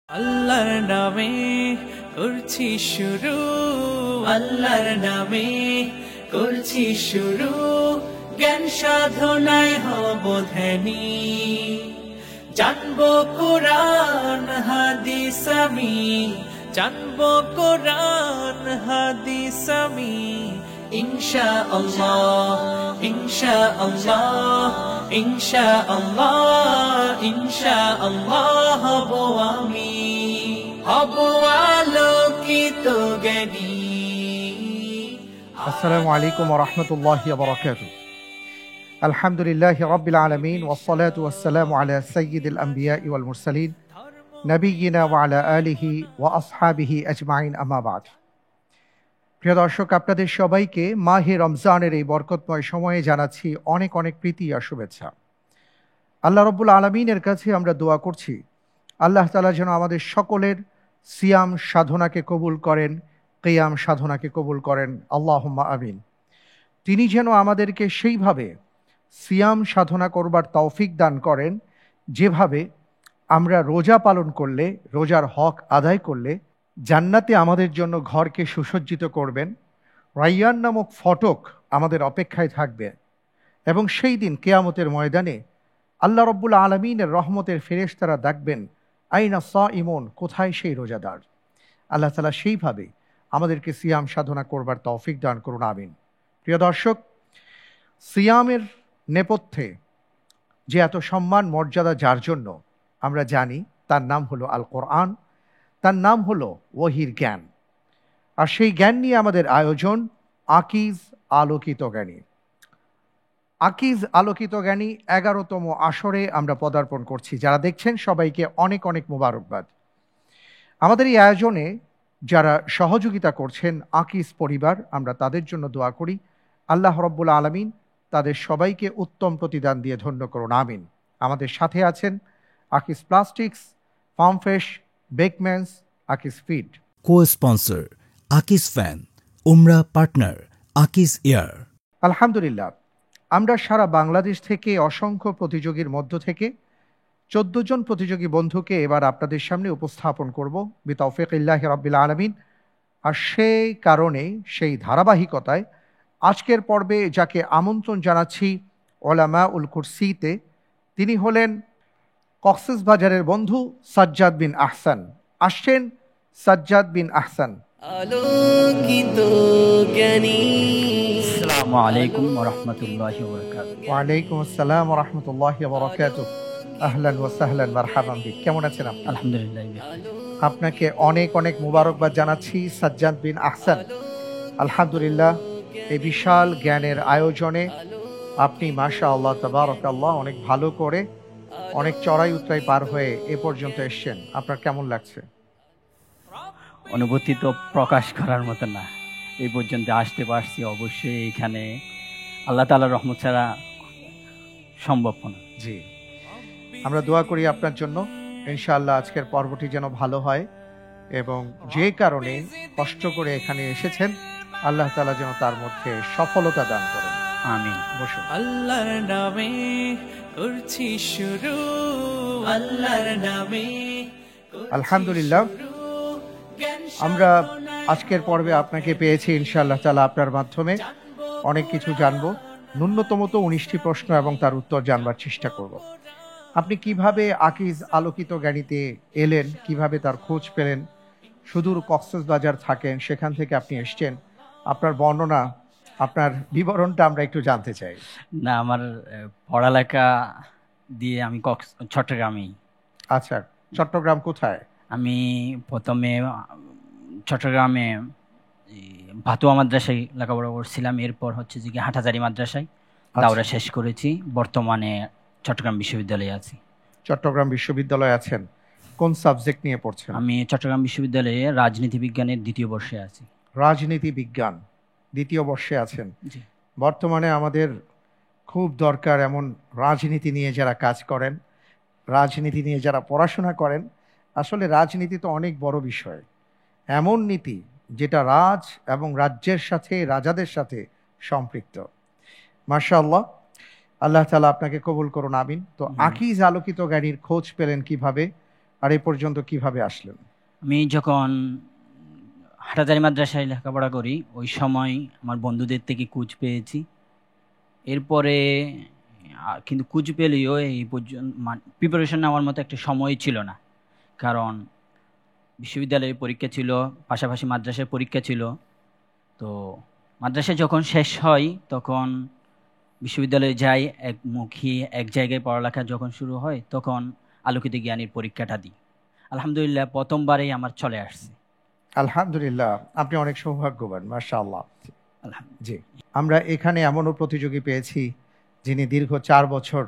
আল্লাহর নামে করছি শুরু, আল্লাহর নামে করছি শুরু, জ্ঞান সাধনায় হব ধ্যানী। জানবো কোরআন হাদিস আমি, জানবো কোরআন হাদিস আমি, ইনশাআল্লাহ ইনশাআল্লাহ ইনশাআল্লাহ ইনশাআল্লাহ হব আমি, হব আলোকিত জ্ঞানী। আসসালামু আলাইকুম ওয়া রাহমাতুল্লাহি ওয়া বারাকাতুহু। আলহামদুলিল্লাহি রাব্বিল আলামিন ওয়াস সালাতু ওয়াস সালামু আলা সাইয়্যিদিল আমবিয়াই ওয়াল মুরসালিন নবিয়িনা ওয়া আলা আলিহি ওয়া আসহাবিহি আজমাইন, আম্মা বা'দ। প্রিয় দর্শক, আপনাদের সবাইকে মাহে রমজানের এই বরকতময় সময়ে জানাচ্ছি অনেক অনেক প্রীতি আর শুভেচ্ছা। আল্লাহ রাব্বুল আলামিনের কাছে আমরা দোয়া করছি আল্লাহ তাআলা যেন আমাদের সকলের সিয়াম সাধনাকে কবুল করেন, কিয়াম সাধনাকে কবুল করেন, আল্লাহুম্মা আমিন। তিনি যেন আমাদেরকে সেইভাবে সিয়াম সাধনা করবার তৌফিক দান করেন যেভাবে আমরা রোজা পালন করলে, রোজার হক আদায় করলে জান্নাতে আমাদের জন্য ঘরকে সুসজ্জিত করবেন, রাইয়ান নামক ফটক আমাদের অপেক্ষায় থাকবে এবং সেই দিন কিয়ামতের ময়দানে আল্লাহ রাব্বুল আলামিনের রহমতের ফেরেশতারা ডাকবেন, আইনা সাইমুন, কোথায় সেই রোজাদার। আল্লাহ তাআলা সেইভাবে আমাদেরকে সিয়াম সাধনা করবার তৌফিক দান করুন, আমিন। প্রিয় দর্শক, সিয়ামের নেপথ্যে যে এত সম্মান মর্যাদা যার জন্য আমরা জানি, তার নাম হলো আল কোরআন, তার নাম হলো ওহির জ্ঞান। আর সেই জ্ঞান নিয়ে আমাদের আয়োজন আকিজ আলোকিত জ্ঞানী। আকিজ আলোকিত জ্ঞানী 11তম আসরে আমরা পদার্পণ করছি। যারা দেখছেন সবাইকে অনেক অনেক মোবারকবাদ। আমাদের এই আয়োজনে যারা সহযোগিতা করছেন আকিজ পরিবার, আমরা তাদের জন্য দোয়া করি আল্লাহ রাব্বুল আলামিন তাদের সবাইকে উত্তম প্রতিদান দিয়ে ধন্য করুন, আমিন। আমাদের সাথে আছেন আকিজ প্লাস্টিক্স, ফার্মফ্রেশ, বেকম্যানস, Akij feed. Cosponsor Akij fan, উমরা পার্টনার আকিজ এয়ার। আলহামদুলিল্লাহ, আমরা সারা বাংলাদেশ থেকে অসংখ্য প্রতিযোগীর মধ্য থেকে 14 জন প্রতিযোগী বন্ধুকে এবার আপনাদের সামনে উপস্থাপন করব বিতাওফিকিল্লাহি রাব্বিল আলামিন। আর সেই কারণে, সেই ধারাবাহিকতায় আজকের পর্বে যাকে আমন্ত্রণ জানাচ্ছি ওলামা উল কুরসিতে, তিনি হলেন কক্সবাজারের বন্ধু সাজ্জাদ বিন আহসান। আসছেন সাজ্জাদ বিন আহসান। আলোকিত জ্ঞানী। আসসালামু আলাইকুম ওয়া রাহমাতুল্লাহি ওয়া বারাকাতুহু। ওয়া আলাইকুম আসসালাম ওয়া রাহমাতুল্লাহি ওয়া বারাকাতুহু। আহলান ওয়া সাহলান, মারহাবান বিক। কেমন আছেন আপনি? আলহামদুলিল্লাহ। আপনাকে অনেক অনেক মুবারকবাদ জানাচ্ছি সাজ্জাদ বিন আহসান। আলহামদুলিল্লাহ, এই বিশাল জ্ঞানের আয়োজনে আপনি মাশাআল্লাহ তাবারাকাল্লাহ অনেক ভালো করে, অনেক চড়াই উতরাই পার হয়ে এ পর্যন্ত এসেছেন। আপনার কেমন লাগছে? অনুভূতি তো প্রকাশ করার মতো না। এই পর্যন্ত আসতে পারছি, অবশ্যই এখানে আল্লাহ তাআলার রহমত ছাড়া সম্ভব না। জি, আমরা দোয়া করি আপনার জন্য, ইনশাআল্লাহ আজকের পর্বটি যেন ভালো হয় এবং যে কারণে কষ্ট করে এখানে এসেছেন আল্লাহ তাআলা যেন তার মধ্যে সফলতা দান করেন, আমিন। বসুন। আল্লাহর নামে করছি শুরু, আল্লাহর নামে আলহামদুলিল্লাহ, আমরা আজকের পর্বে আপনাকে পেয়েছি ইনশাআল্লাহ তাআলা আপনার মাধ্যমে অনেক কিছু জানবো। ন্যূনতম তো 19টি প্রশ্ন এবং তার উত্তর জানবার চেষ্টা করব। আপনি কিভাবে আকিজ আলোকিত জ্ঞানীতে এলেন, কিভাবে তার খোঁজ পেলেন? সুদূর কক্সবাজার থাকেন, সেখান থেকে আপনি এসছেন। আপনার বর্ণনা, আপনার বিবরণটা আমরা একটু জানতে চাই। না, আমার পড়ালেখা দিয়ে আমি চট্টগ্রামেই। আচ্ছা, চট্টগ্রাম কোথায়? আমি প্রথমে চট্টগ্রামে ভাতুয়া মাদ্রাসায় লেখাপড়া করছিলাম। এরপর হচ্ছে যে হাটহাজারী মাদ্রাসায় দাওরা শেষ করেছি। বর্তমানে চট্টগ্রাম বিশ্ববিদ্যালয়ে আছি। চট্টগ্রাম বিশ্ববিদ্যালয়ে আছেন, কোন সাবজেক্ট নিয়ে পড়ছেন? আমি চট্টগ্রাম বিশ্ববিদ্যালয়ে রাজনীতি বিজ্ঞানের 2য় বর্ষে আছি। রাজনীতি বিজ্ঞান 2য় বর্ষে আছেন। জি। বর্তমানে আমাদের খুব দরকার এমন রাজনীতি নিয়ে যারা কাজ করেন, রাজনীতি নিয়ে যারা পড়াশোনা করেন। আসলে রাজনীতি তো অনেক বড় বিষয়, এমন নীতি যেটা রাজ এবং রাজ্যের সাথে, রাজাদের সাথে সম্পৃক্ত। মাশাআল্লাহ, আল্লাহ তাআলা আপনাকে কবুল করুন, আমিন। তো আকিজ আলোকিত জ্ঞানীর খোঁজ পেলেন কিভাবে? আর এই পর্যন্ত কিভাবে আসলেন? আমি যখন হাটাজারি মাদ্রাসায় লেখাপড়া করি ওই সময় আমার বন্ধুদের থেকে কুচ পেয়েছি। এরপরে কিন্তু কুচ পেলেও এই পর্যন্ত প্রিপারেশন নেওয়ার মতো একটা সময় ছিল না, কারণ বিশ্ববিদ্যালয়ের পরীক্ষা ছিল, পাশাপাশি মাদ্রাসার পরীক্ষা ছিল। তো মাদ্রাসা যখন শেষ হয় তখন বিশ্ববিদ্যালয়ে যাই, একমুখী এক জায়গায় পড়ালেখা যখন শুরু হয় তখন আলোকিত জ্ঞানের পরীক্ষাটা দিই। আলহামদুলিল্লাহ প্রথমবারেই আমার চলে আসছে। আলহামদুলিল্লাহ, আপনি অনেক সৌভাগ্যবান, মাশাআল্লাহ। আলহামদুলিল্লাহ। জি, আমরা এখানে এমনও প্রতিযোগী পেয়েছি যিনি দীর্ঘ 4 বছর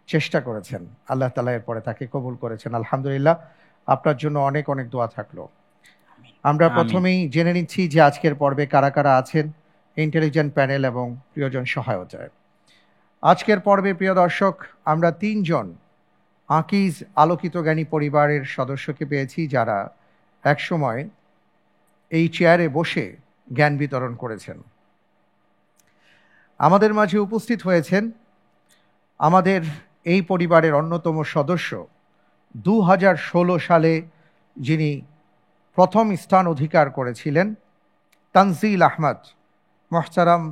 চেষ্টা করেছেন, আল্লাহ তাআলা এরপরে তাকে কবুল করেছেন। আলহামদুলিল্লাহ, আপনার জন্য অনেক অনেক দোয়া থাকলো। আমরা আমিন। প্রথমেই জেনে নিচ্ছি যে আজকের পর্বে কারা কারা আছেন ইন্টেলিজেন্ট প্যানেল এবং প্রিয়জন সহায়তায়। আজকের পর্বে প্রিয় দর্শক, আমরা 3 জন আকিজ আলোকিত জ্ঞানী পরিবারের সদস্যকে পেয়েছি যারা একসময় এই চেয়ারে বসে জ্ঞান বিতরণ করেছেন। আমাদের মাঝে উপস্থিত হয়েছেন আমাদের এই পরিবারের অন্যতম সদস্য, 2016 সালে যিনি প্রথম স্থান অধিকার করেছিলেন, তানজিল আহমদ। মোহতারাম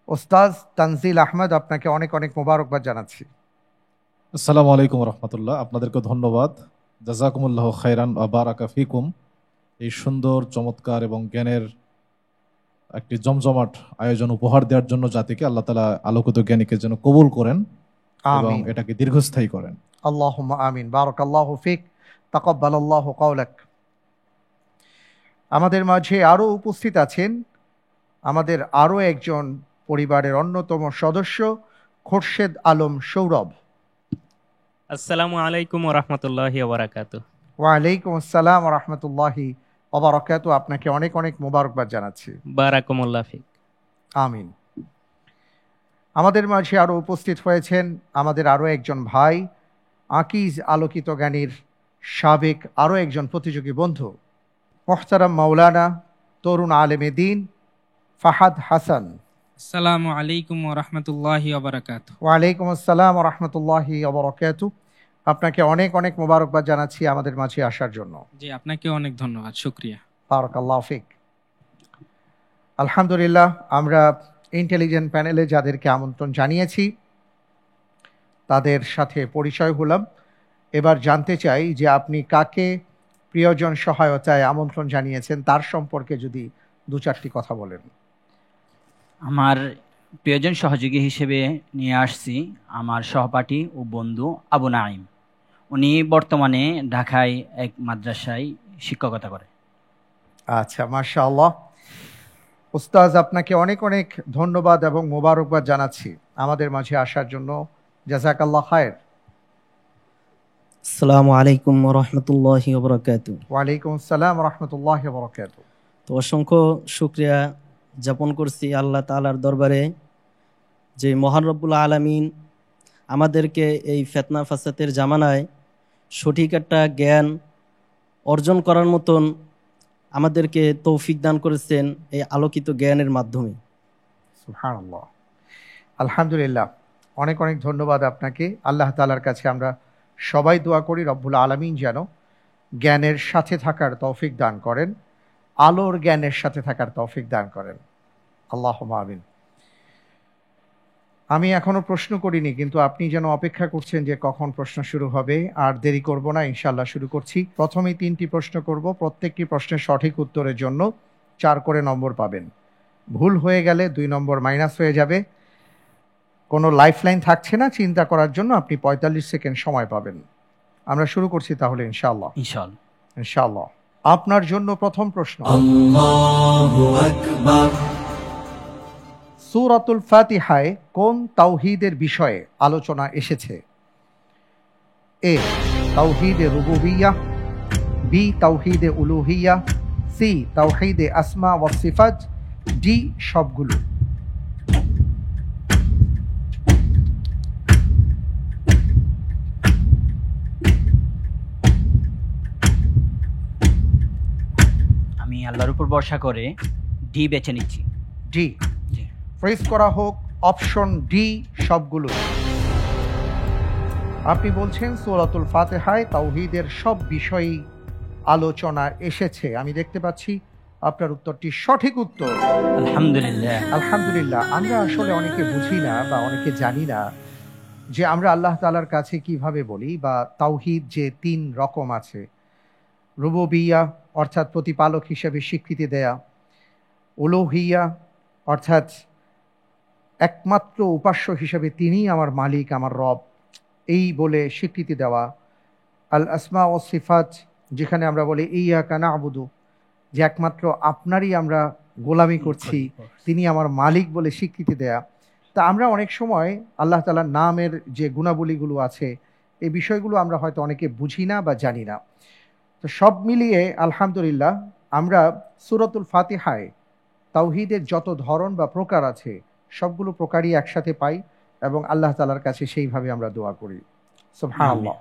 ওস্তাজ তানজিল আহমদ, আপনাকে অনেক অনেক মোবারকবাদ জানাচ্ছি। আসসালামু আলাইকুম রহমতুল্লাহ। আপনাদেরকে ধন্যবাদ। জাজাকুমুল্লাহ খাইরান ওয়া বারাকা ফিকুম। এই সুন্দর, চমৎকার এবং জ্ঞানের একটি জমজমাট আয়োজন উপহার দেওয়ার জন্য জাতিকে আল্লাহ তাআলা আলোকিত জ্ঞানীকে যেন কবুল করেন এবং আমিন, এটাকে দীর্ঘস্থায়ী করেন। আল্লাহুম্মা আমিন। বারাকাল্লাহু ফিক, তাকাব্বালাল্লাহু কওলাক। আমাদের মাঝে আরও উপস্থিত আছেন আমাদের আরও একজন পরিবারের অন্যতম সদস্য, খোরশেদ আলম সৌরভ। আসসালামু আলাইকুম ওয়া রাহমাতুল্লাহি ওয়া বারাকাতুহু। ওয়ালাইকুম আসসালাম ওয়া রাহমাতুল্লাহি ওয়া বারাকাতুহু। আপনাকে অনেক অনেক মোবারকবাদ জানাচ্ছি। বারাকাতুল্লাহ ফিক। আমিন। আমাদের মাঝে আরও উপস্থিত হয়েছেন আমাদের আরও একজন ভাই, আকিজ আলোকিত জ্ঞানীর সাবেক আরও একজন প্রতিযোগী বন্ধু, মোহতারাম মাওলানা তরুণ আলেমে দ্বীন ফাহাদ হাসান। আসসালামু আলাইকুম ওয়া রাহমাতুল্লাহি ওয়া বারাকাতুহু। ওয়ালাইকুম আসসালাম ওয়া রাহমাতুল্লাহি ওয়া বারাকাতুহু। আপনাকে অনেক অনেক মোবারকবাদ জানাচ্ছি আমাদের মাঝে আসার জন্য। জি, আপনাকে অনেক ধন্যবাদ, শুকরিয়া। বারাকাল্লাহু ফিক। আলহামদুলিল্লাহ, আমরা ইন্টেলিজেন্ট প্যানেলে যাদেরকে আমন্ত্রণ জানিয়েছি তাদের সাথে পরিচয় হলাম। এবার জানতে চাই যে আপনি কাকে প্রিয়জন সহায়তায় আমন্ত্রণ জানিয়েছেন তার সম্পর্কে যদি 2-4টি কথা বলেন। আমার প্রিয়জন সহযোগী হিসেবে নিয়ে আসছি আমার সহপাঠী ও বন্ধু আবু নাঈম। উনি বর্তমানে ঢাকায় এক মাদ্রাসায় শিক্ষকতা করে। আচ্ছা, মাশাআল্লাহ। উস্তাজ, আপনাকে অনেক অনেক ধন্যবাদ এবং মোবারকবাদ জানাচ্ছি আমাদের মাঝে আসার জন্য। জাযাকাল্লাহ খায়ের। আসসালামু আলাইকুম ওয়া রাহমাতুল্লাহি ওয়া বারাকাতুহু। ওয়ালাইকুম আসসালাম ওয়া রাহমাতুল্লাহি ওয়া বারাকাতুহু। তো অসংখ্য শুকরিয়া জ্ঞাপন করছি আল্লাহ তাআলার দরবারে যে মহান রব্বুল আলামিন আমাদেরকে এই ফিতনা ফাসাদের জামানায় সঠিক একটা জ্ঞান অর্জন করার মতন আমাদেরকে তৌফিক দান করেছেন এই আলোকিত জ্ঞানের মাধ্যমে। সুবহানাল্লাহ, আলহামদুলিল্লাহ, অনেক অনেক ধন্যবাদ আপনাকে। আল্লাহ তাআলার কাছে আমরা সবাই দোয়া করি রব্বুল আলামিন যেন জ্ঞানের সাথে থাকার তৌফিক দান করেন, আলোর জ্ঞানের সাথে থাকার তৌফিক দান করেন। আল্লাহুম্মা আমিন। আমি এখনো প্রশ্ন করিনি, কিন্তু আপনি যেন অপেক্ষা করছেন যে কখন প্রশ্ন শুরু হবে। আর দেরি করব না, ইনশাআল্লাহ শুরু করছি। প্রথমেই 3টি প্রশ্ন করব, প্রত্যেকটি প্রশ্নের সঠিক উত্তরের জন্য 4 করে নম্বর পাবেন। ভুল হয়ে গেলে 2 নম্বর মাইনাস হয়ে যাবে। কোনো লাইফলাইন থাকছে না, চিন্তা করার জন্য আপনি 45 সেকেন্ড সময় পাবেন। আমরা শুরু করছি তাহলে ইনশাআল্লাহ। ইনশাআল্লাহ। ইনশাআল্লাহ। আপনার জন্য প্রথম প্রশ্ন, আল্লাহু আকবার। সূরাতুল ফাতিহায় কোন তাওহীদের বিষয়ে আলোচনা এসেছে? এ তাওহীদে রুবুবিয়্যাহ, বি তাওহীদে উলুহিয়্যাহ, সি তাওহীদে আসমা ওয়াস সিফাত, ডি সবগুলো। আমি আল্লাহর উপর ভরসা করে ডি বেছে নিচ্ছি। ডি ফ্রিজ করা হোক। অপশন ডি সবগুলো। আপনি বলছেন সূরাতুল ফাতিহায় তাওহীদের সব বিষয়ই আলোচনা এসেছে। আমি দেখতে পাচ্ছি আপনার উত্তরটি সঠিক উত্তর। আলহামদুলিল্লাহ। আলহামদুলিল্লাহ। আমরা আসলে অনেকে বুঝি না বা অনেকে জানি না যে আমরা আল্লাহ তাআলার কাছে কিভাবে বলি, বা তাওহীদ যে ৩ রকম আছে। রুবুবিয়্যাহ অর্থাৎ প্রতিপালক হিসেবে স্বীকৃতি দেয়া, উলুহিয়্যাহ অর্থাৎ একমাত্র উপাস্য হিসেবে তিনিই আমার মালিক, আমার রব, এই বলে স্বীকৃতি দেওয়া। আল আসমা ও সিফাত, যেখানে আমরা বলি ইয়াকা না'বুদু, যে একমাত্র আপনারই আমরা গোলামি করছি, তিনি আমার মালিক বলে স্বীকৃতি দেয়া। তা আমরা অনেক সময় আল্লাহ তাআলার নামের যে গুণাবলীগুলো আছে, এই বিষয়গুলো আমরা হয়তো অনেকে বুঝি না বা জানি না। তো সব মিলিয়ে আলহামদুলিল্লাহ আমরা সূরাতুল ফাতিহায় তাওহীদের যত ধরন বা প্রকার আছে সবগুলো প্রকারই একসাথে পাই এবং আল্লাহ তাআলার কাছে সেইভাবে আমরা দোয়া করি। সুবহানাল্লাহ।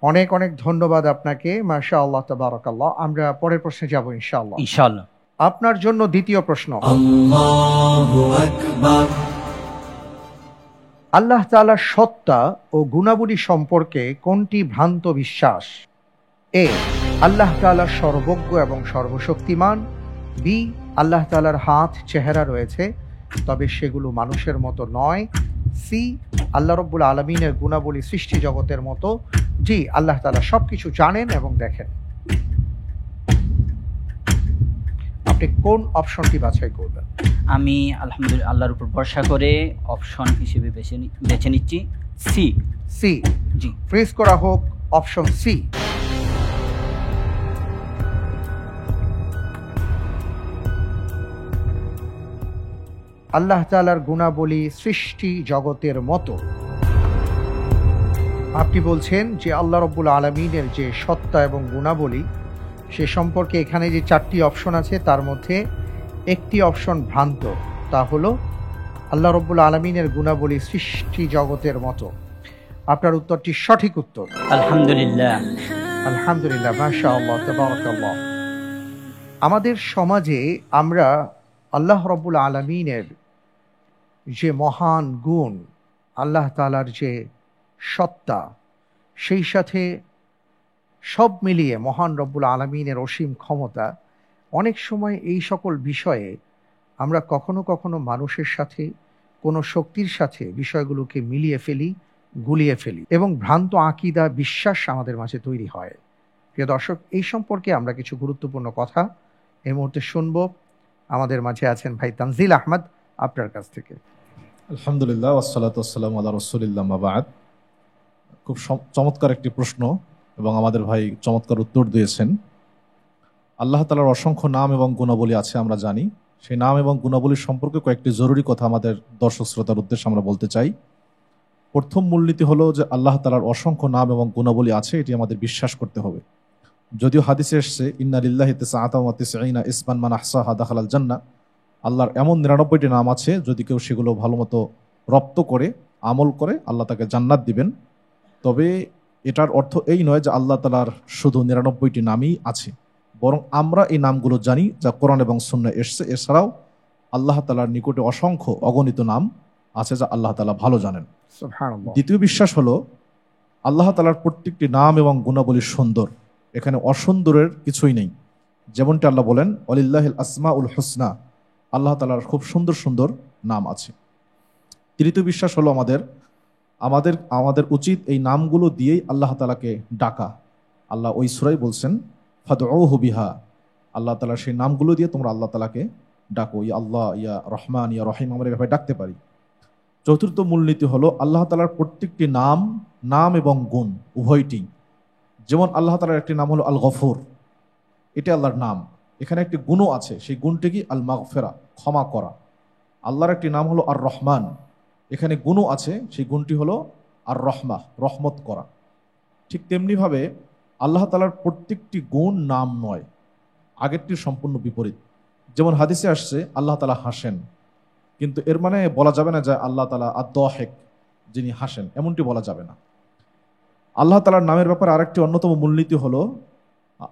অনেক অনেক ধন্যবাদ আপনাকে। মাশাআল্লাহ, তাবারাকাল্লাহ। আমরা পরের প্রশ্নে যাব ইনশাআল্লাহ। ইনশাআল্লাহ। আপনার জন্য দ্বিতীয় প্রশ্ন। আল্লাহু আকবার। আল্লাহ তাআলার সত্তা ও গুণাবলী সম্পর্কে কোনটি ভ্রান্ত বিশ্বাস? এ, আল্লাহ তাআলা সর্বজ্ঞ এবং সর্বশক্তিমান। বি, আল্লাহ তাআলার হাত চেহারা রয়েছে তবে সেগুলো মানুষের মতো নয়। সি, আল্লাহ রাব্বুল আলামিনের গুণাবলী সৃষ্টি জগতের মতো। জি, আল্লাহ তাআলা সবকিছু জানেন এবং দেখেন। আপনি কোন অপশনটি বাছাই করবেন? আমি আলহামদুলিল্লাহ আল্লাহর উপর ভরসা করে অপশন হিসেবে বেছে নিচ্ছি সি। সি। জি। ফ্রিজ করা হোক অপশন সি। আল্লাহ তাআলার গুণাবলী সৃষ্টি জগতের মতো। আপনি বলছেন যে আল্লাহ রাব্বুল আলামিনের যে সত্তা এবং গুণাবলী সে সম্পর্কে এখানে যে 4টি অপশন আছে তার মধ্যে একটি অপশন ভ্রান্ত, তা হলো আল্লাহ রাব্বুল আলামিনের গুণাবলী সৃষ্টি জগতের মতো। আপনার উত্তরটি সঠিক উত্তর। আলহামদুলিল্লাহ। আলহামদুলিল্লাহ, মাশাআল্লাহ, তাবারাকাল্লাহ। আমাদের সমাজে আমরা আল্লাহ রাব্বুল আলামিনের যে মহান গুণ, আল্লাহ তাআলার যে সত্তা, সেই সাথে সব মিলিয়ে মহান রব্বুল আলামিনের অসীম ক্ষমতা, অনেক সময় এই সকল বিষয়ে আমরা কখনো কখনো মানুষের সাথে, কোনো শক্তির সাথে বিষয়গুলোকে মিলিয়ে ফেলি, গুলিয়ে ফেলি এবং ভ্রান্ত আকীদা, বিশ্বাস আমাদের মাঝে তৈরি হয়। প্রিয় দর্শক, এই সম্পর্কে আমরা কিছু গুরুত্বপূর্ণ কথা এই মুহূর্তে শুনব। আমাদের মাঝে আছেন ভাই তানজিল আহমদ, আপনার কাছ থেকে। আলহামদুলিল্লাহ, ওয়াসসালাতু ওয়াসসালামু আলা রাসূলিল্লাহ, মা বা'দ। খুব চমৎকার একটি প্রশ্ন এবং আমাদের ভাই চমৎকার উত্তর দিয়েছেন। আল্লাহ তাআলার অসংখ্য নাম এবং গুণাবলী আছে, আমরা জানি। সেই নাম এবং গুণাবলীর সম্পর্কে কয়েকটি জরুরি কথা আমাদের দর্শক শ্রোতার উদ্দেশ্যে আমরা বলতে চাই। প্রথম মূলনীতি হলো যে আল্লাহ তাআলার অসংখ্য নাম এবং গুণাবলী আছে, এটি আমাদের বিশ্বাস করতে হবে। যদিও হাদিসে এসেছে ইন্না লিল্লাহি তিসআতান ওয়া তিসঈনা ইসমান মান আহসাহা দাখালাল জান্নাহ, আল্লাহর এমন 99টি নাম আছে, যদি কেউ সেগুলো ভালোমতো রপ্ত করে আমল করে আল্লাহ তাকে জান্নাত দিবেন। তবে এটার অর্থ এই নয় যে আল্লাহ তাআলার শুধু 99টি নামই আছে, বরং আমরা এই নামগুলো জানি যা কোরআন এবং সুন্নাহ এসেছে। এছাড়াও আল্লাহ তাআলার নিকটে অসংখ্য অগণিত নাম আছে যা আল্লাহ তাআলা ভালো জানেন। সুবহানাল্লাহ। দ্বিতীয় বিশ্বাস হলো আল্লাহ তাআলার প্রত্যেকটি নাম এবং গুণাবলী সুন্দর, এখানে অসুন্দরের কিছুই নেই। যেমনটি আল্লাহ বলেন ওয়ালিল্লাহিল আসমাউল হুসনা, আল্লাহ তাআলার খুব সুন্দর সুন্দর নাম আছে। তৃতীয় বিশ্বাস হলো আমাদের উচিত এই নামগুলো দিয়েই আল্লাহ তাআলাকে ডাকা। আল্লাহ ওই সূরায় বলছেন ফাদউহু বিহা, আল্লাহ তাআলার সেই নামগুলো দিয়ে তোমরা আল্লাহ তাআলাকে ডাকো, ইয়া আল্লাহ, ইয়া রহমান, ইয়া রহিম, আমরা এভাবে ডাকতে পারি। চতুর্থ মূলনীতি হলো আল্লাহ তাআলার প্রত্যেকটি নাম এবং গুণ উভয়টি। যেমন আল্লাহ তাআলার একটি নাম হলো আল গফুর, এটা আল্লাহর নাম। এখানে একটি গুণও আছে, সেই গুণটি কি? আল মাগফিরা, ক্ষমা করা। আল্লাহর একটি নাম হলো আর রহমান, এখানে গুণও আছে, সেই গুণটি হলো আর রহমা, রহমত করা। ঠিক তেমনিভাবে আল্লাহ তাআলার প্রত্যেকটি গুণ নাম নয়, আগেরটির সম্পূর্ণ বিপরীত। যেমন হাদিসে আসছে আল্লাহ তাআলা হাসেন, কিন্তু এর মানে বলা যাবে না যে আল্লাহ তাআলা আদ-দাহিক, যিনি হাসেন, এমনটি বলা যাবে না। আল্লাহ তাআলার নামের ব্যাপারে আরেকটি অন্যতম মূলনীতি হলো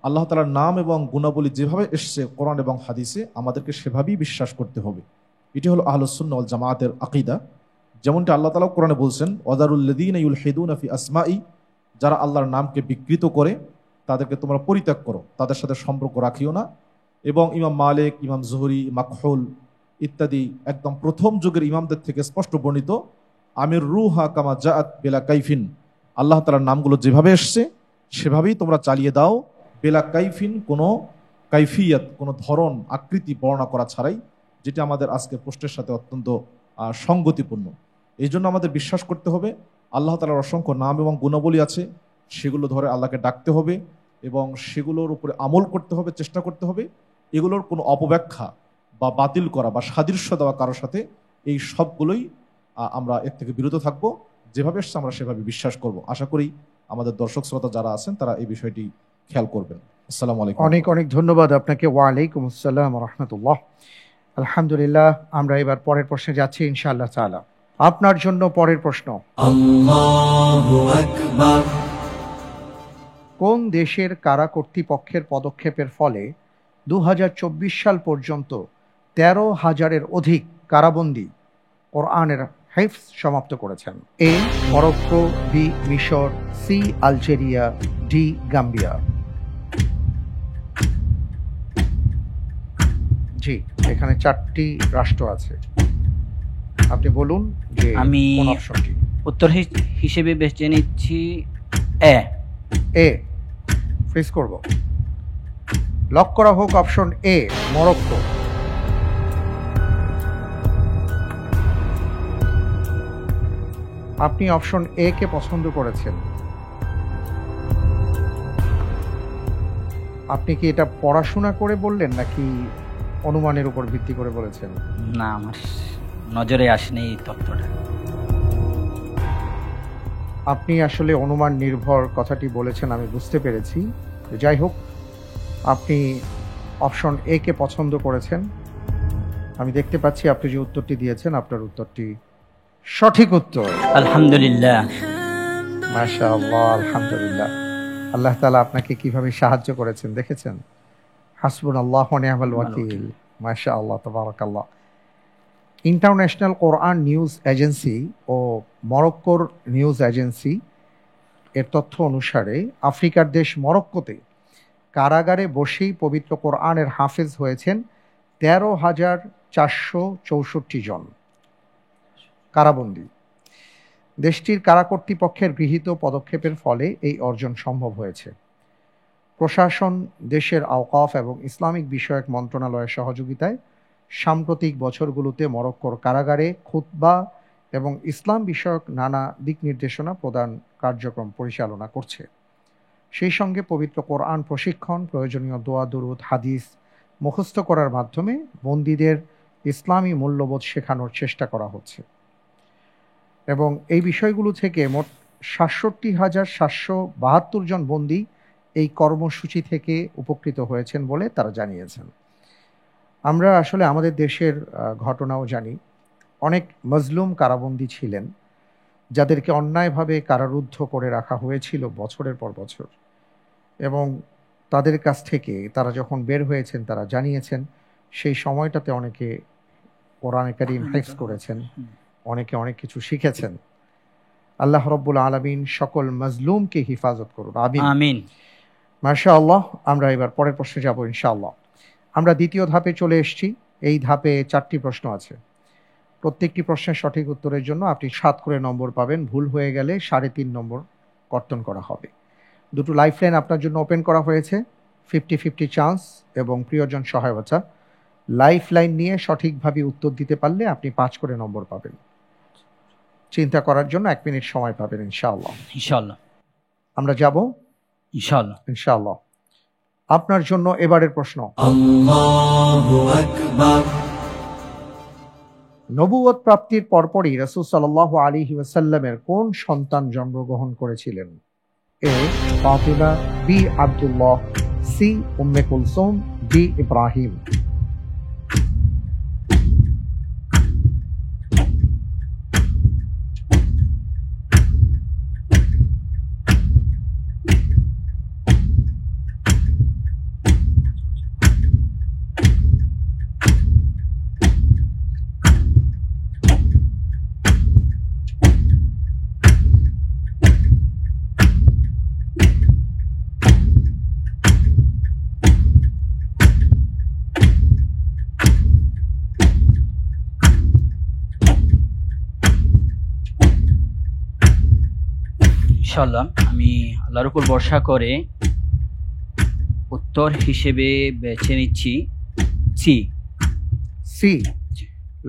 আল্লাহ তাআলার নাম এবং গুণাবলী যেভাবে এসছে কোরআন এবং হাদিসে, আমাদেরকে সেভাবেই বিশ্বাস করতে হবে। এটি হলো আহলুস সুন্নাহ ওয়াল জামাতের আকীদা, যেমনটি আল্লাহ তাআলা কোরআনে বলছেন, ওয়াদারুল্লাযীনা ইউলহিদুনা ফি আসমাই, যারা আল্লাহর নামকে বিকৃত করে তাদেরকে তোমরা পরিত্যাগ করো, তাদের সাথে সম্পর্ক রাখিও না। এবং ইমাম মালিক, ইমাম জুহরি, মাকহুল ইত্যাদি একদম প্রথম যুগের ইমামদের থেকে স্পষ্ট বর্ণিত, আমির রুহা কামা জাআত বেলা কাইফিন, আল্লাহ তাআলার নামগুলো যেভাবে এসছে সেভাবেই তোমরা চালিয়ে দাও, বেলা কাইফিন, কোনো কাইফিয়াত, কোনো ধরন আকৃতি বর্ণনা করা ছাড়াই, যেটা আমাদের আজকের পোস্টের সাথে অত্যন্ত সঙ্গতিপূর্ণ। এই জন্য আমাদের বিশ্বাস করতে হবে আল্লাহ তাআলার অসংখ্য নাম এবং গুণাবলী আছে, সেগুলো ধরে আল্লাহকে ডাকতে হবে এবং সেগুলোর উপরে আমল করতে হবে, চেষ্টা করতে হবে। এগুলোর কোনো অপব্যাখ্যা বা বাতিল করা বা সাদৃশ্য দেওয়া কারোর সাথে, এই সবগুলোই আমরা এর থেকে বিরত থাকবো। যেভাবে এসছে আমরা সেভাবে বিশ্বাস করব। আশা করি আমাদের দর্শক শ্রোতা যারা আছেন তারা এই বিষয়টি খেয়াল করবেন। আসসালামু আলাইকুম। অনেক অনেক ধন্যবাদ আপনাকে। ওয়ালাইকুম আসসালাম ওয়া রাহমাতুল্লাহ। আলহামদুলিল্লাহ, আমরা এবার পরের প্রশ্নে যাচ্ছি ইনশাআল্লাহ তাআলা। আপনার জন্য পরের প্রশ্ন, আল্লাহু আকবার। কোন দেশের কারা কর্তৃপক্ষের পদক্ষেপের ফলে 2024 সাল পর্যন্ত 13,000-এর অধিক কারাবন্দী কোরআনের হিফজ সমাপ্ত করেছেন? এ মরক্কো, বি মিশর, সি আলজেরিয়া, ডি গাম্বিয়া। জি, এখানে 4টি রাষ্ট্র আছে, আপনি বলুন যে আমি কোন অপশনটি। উত্তর হিসেবে বেছে নিচ্ছি এ। এ ফ্রিজ করব। লক করা হোক অপশন এ, মরক্কো। আপনি অপশন এ কে পছন্দ করেছেন। আপনি কি এটা পড়াশোনা করে বললেন নাকি অনুমানের উপর ভিত্তি করে বলেছেন? না, আমার নজরে আসেনি এই তথ্যটা। আপনি আসলে অনুমান নির্ভর কথাটি বলেছেন, আমি বুঝতে পেরেছি। যাই হোক, আপনি অপশন এ কে পছন্দ করেছেন। আমি দেখতে পাচ্ছি আপনি যে উত্তরটি দিয়েছেন, আপনার উত্তরটি সঠিক উত্তর। আলহামদুলিল্লাহ। মাশাআল্লাহ, আলহামদুলিল্লাহ। আল্লাহ তাআলা আপনাকে কিভাবে সাহায্য করেছেন দেখেছেন? হাসবুনাল্লাহু ওয়া নি'মাল ওয়াকিল। মাশাআল্লাহ, তাবারাকাল্লাহ। ইন্টারন্যাশনাল কোরআন নিউজ এজেন্সি ও মরক্কোর নিউজ এজেন্সি এর তথ্য অনুসারে আফ্রিকার দেশ মরক্কোতে কারাগারে বসেই পবিত্র কোরআনের হাফেজ হয়েছেন 13,464 জন কারাবন্দী। দেশটির কারা কর্তৃপক্ষের গৃহীত পদক্ষেপের ফলে এই অর্জন সম্ভব হয়েছে। প্রশাসন, দেশের আওকাফ এবং ইসলামিক বিষয়ক মন্ত্রণালয়ের সহযোগিতায় সাম্প্রতিক বছরগুলোতে মরক্কোর কারাগারে খুতবা এবং ইসলাম বিষয়ক নানা দিক নির্দেশনা প্রদান কার্যক্রম পরিচালনা করছে। সেই সঙ্গে পবিত্র কোরআন প্রশিক্ষণ, প্রয়োজনীয় দোয়া, দুরূদ, হাদিস মুখস্থ করার মাধ্যমে বন্দীদের ইসলামী মূল্যবোধ শেখানোর চেষ্টা করা হচ্ছে। এবং এই বিষয়গুলো থেকে মোট 67,772 জন বন্দী এই কর্মসূচি থেকে উপকৃত হয়েছেন বলে তারা জানিয়েছেন। আমরা আসলে আমাদের দেশের ঘটনাও জানি, অনেক মজলুম কারাবন্দী ছিলেন যাদেরকে অন্যায়ভাবে কারারুদ্ধ করে রাখা হয়েছিল বছরের পর বছর, এবং তাদের কাছ থেকে তারা যখন বের হয়েছেন তারা জানিয়েছেন সেই সময়টাতে অনেকে কোরআনে কারীম হিফজ করেছেন, অনেকে অনেক কিছু শিখেছেন। আল্লাহ রাব্বুল আলামিন সকল মজলুমকে হিফাজত করুন, আমিন। মাশাআল্লাহ। আমরা এবার পরের প্রশ্নে যাব ইনশাআল্লাহ। আমরা দ্বিতীয় ধাপে চলে এসেছি। এই ধাপে 4টি প্রশ্ন আছে। প্রত্যেকটি প্রশ্নের সঠিক উত্তরের জন্য আপনি 7 করে নম্বর পাবেন। ভুল হয়ে গেলে 3.5 নম্বর কর্তন করা হবে। দুটো লাইফলাইন আপনার জন্য ওপেন করা হয়েছে, 50-50 চান্স এবং প্রিয়জন সহায়তা। লাইফলাইন নিয়ে সঠিকভাবে উত্তর দিতে পারলে আপনি 5 করে নম্বর পাবেন। চিন্তা করার জন্য 1 মিনিট সময় পাবেন ইনশাআল্লাহ। ইনশাআল্লাহ আমরা যাব ইনশাআল্লাহ। ইনশাআল্লাহ। আপনার জন্য এবারের প্রশ্ন, আল্লাহু আকবার। নবুয়ত প্রাপ্তির পরপরই রাসূল সাল্লাল্লাহু আলাইহি ওয়াসাল্লামের কোন সন্তান জন্মগ্রহণ করেছিলেন? A Fatima, B Abdullah, C Umme Kulsum, D Ibrahim. ইনশাআল্লাহ আমি আল্লাহর উপর ভরসা করে উত্তর হিসেবে বেছে নিচ্ছি সি। সি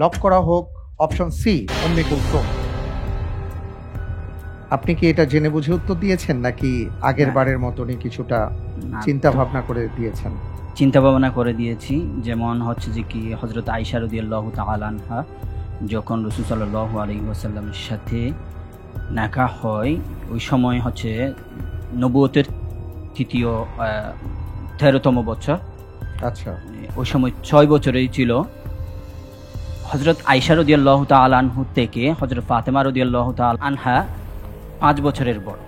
লক করা হোক। Option C, Umme Kulsum. আপনি কি এটা জেনে বুঝে উত্তর দিয়েছেন নাকি আগের না। বারের মতনই কিছুটা না, চিন্তা ভাবনা করে দিয়েছেন? চিন্তা ভাবনা করে দিয়েছি। যেমন হচ্ছে যে কি হযরত আয়েশা রাদিয়াল্লাহু তাআলা আনহা যখন রাসূল সাল্লাল্লাহু আলাইহি ওয়াসাল্লামের সাথে নাকাহ হয়, ওই সময় হচ্ছে নবুয়তের তৃতীয় 13তম বছর। আচ্ছা, ওই সময় 6 বছরেই ছিল। হযরত আয়েশা রাদিয়াল্লাহু তাআলা আনহু থেকে হযরত ফাতেমা রাদিয়াল্লাহু তাআলা আনহা 5 বছরের বড়।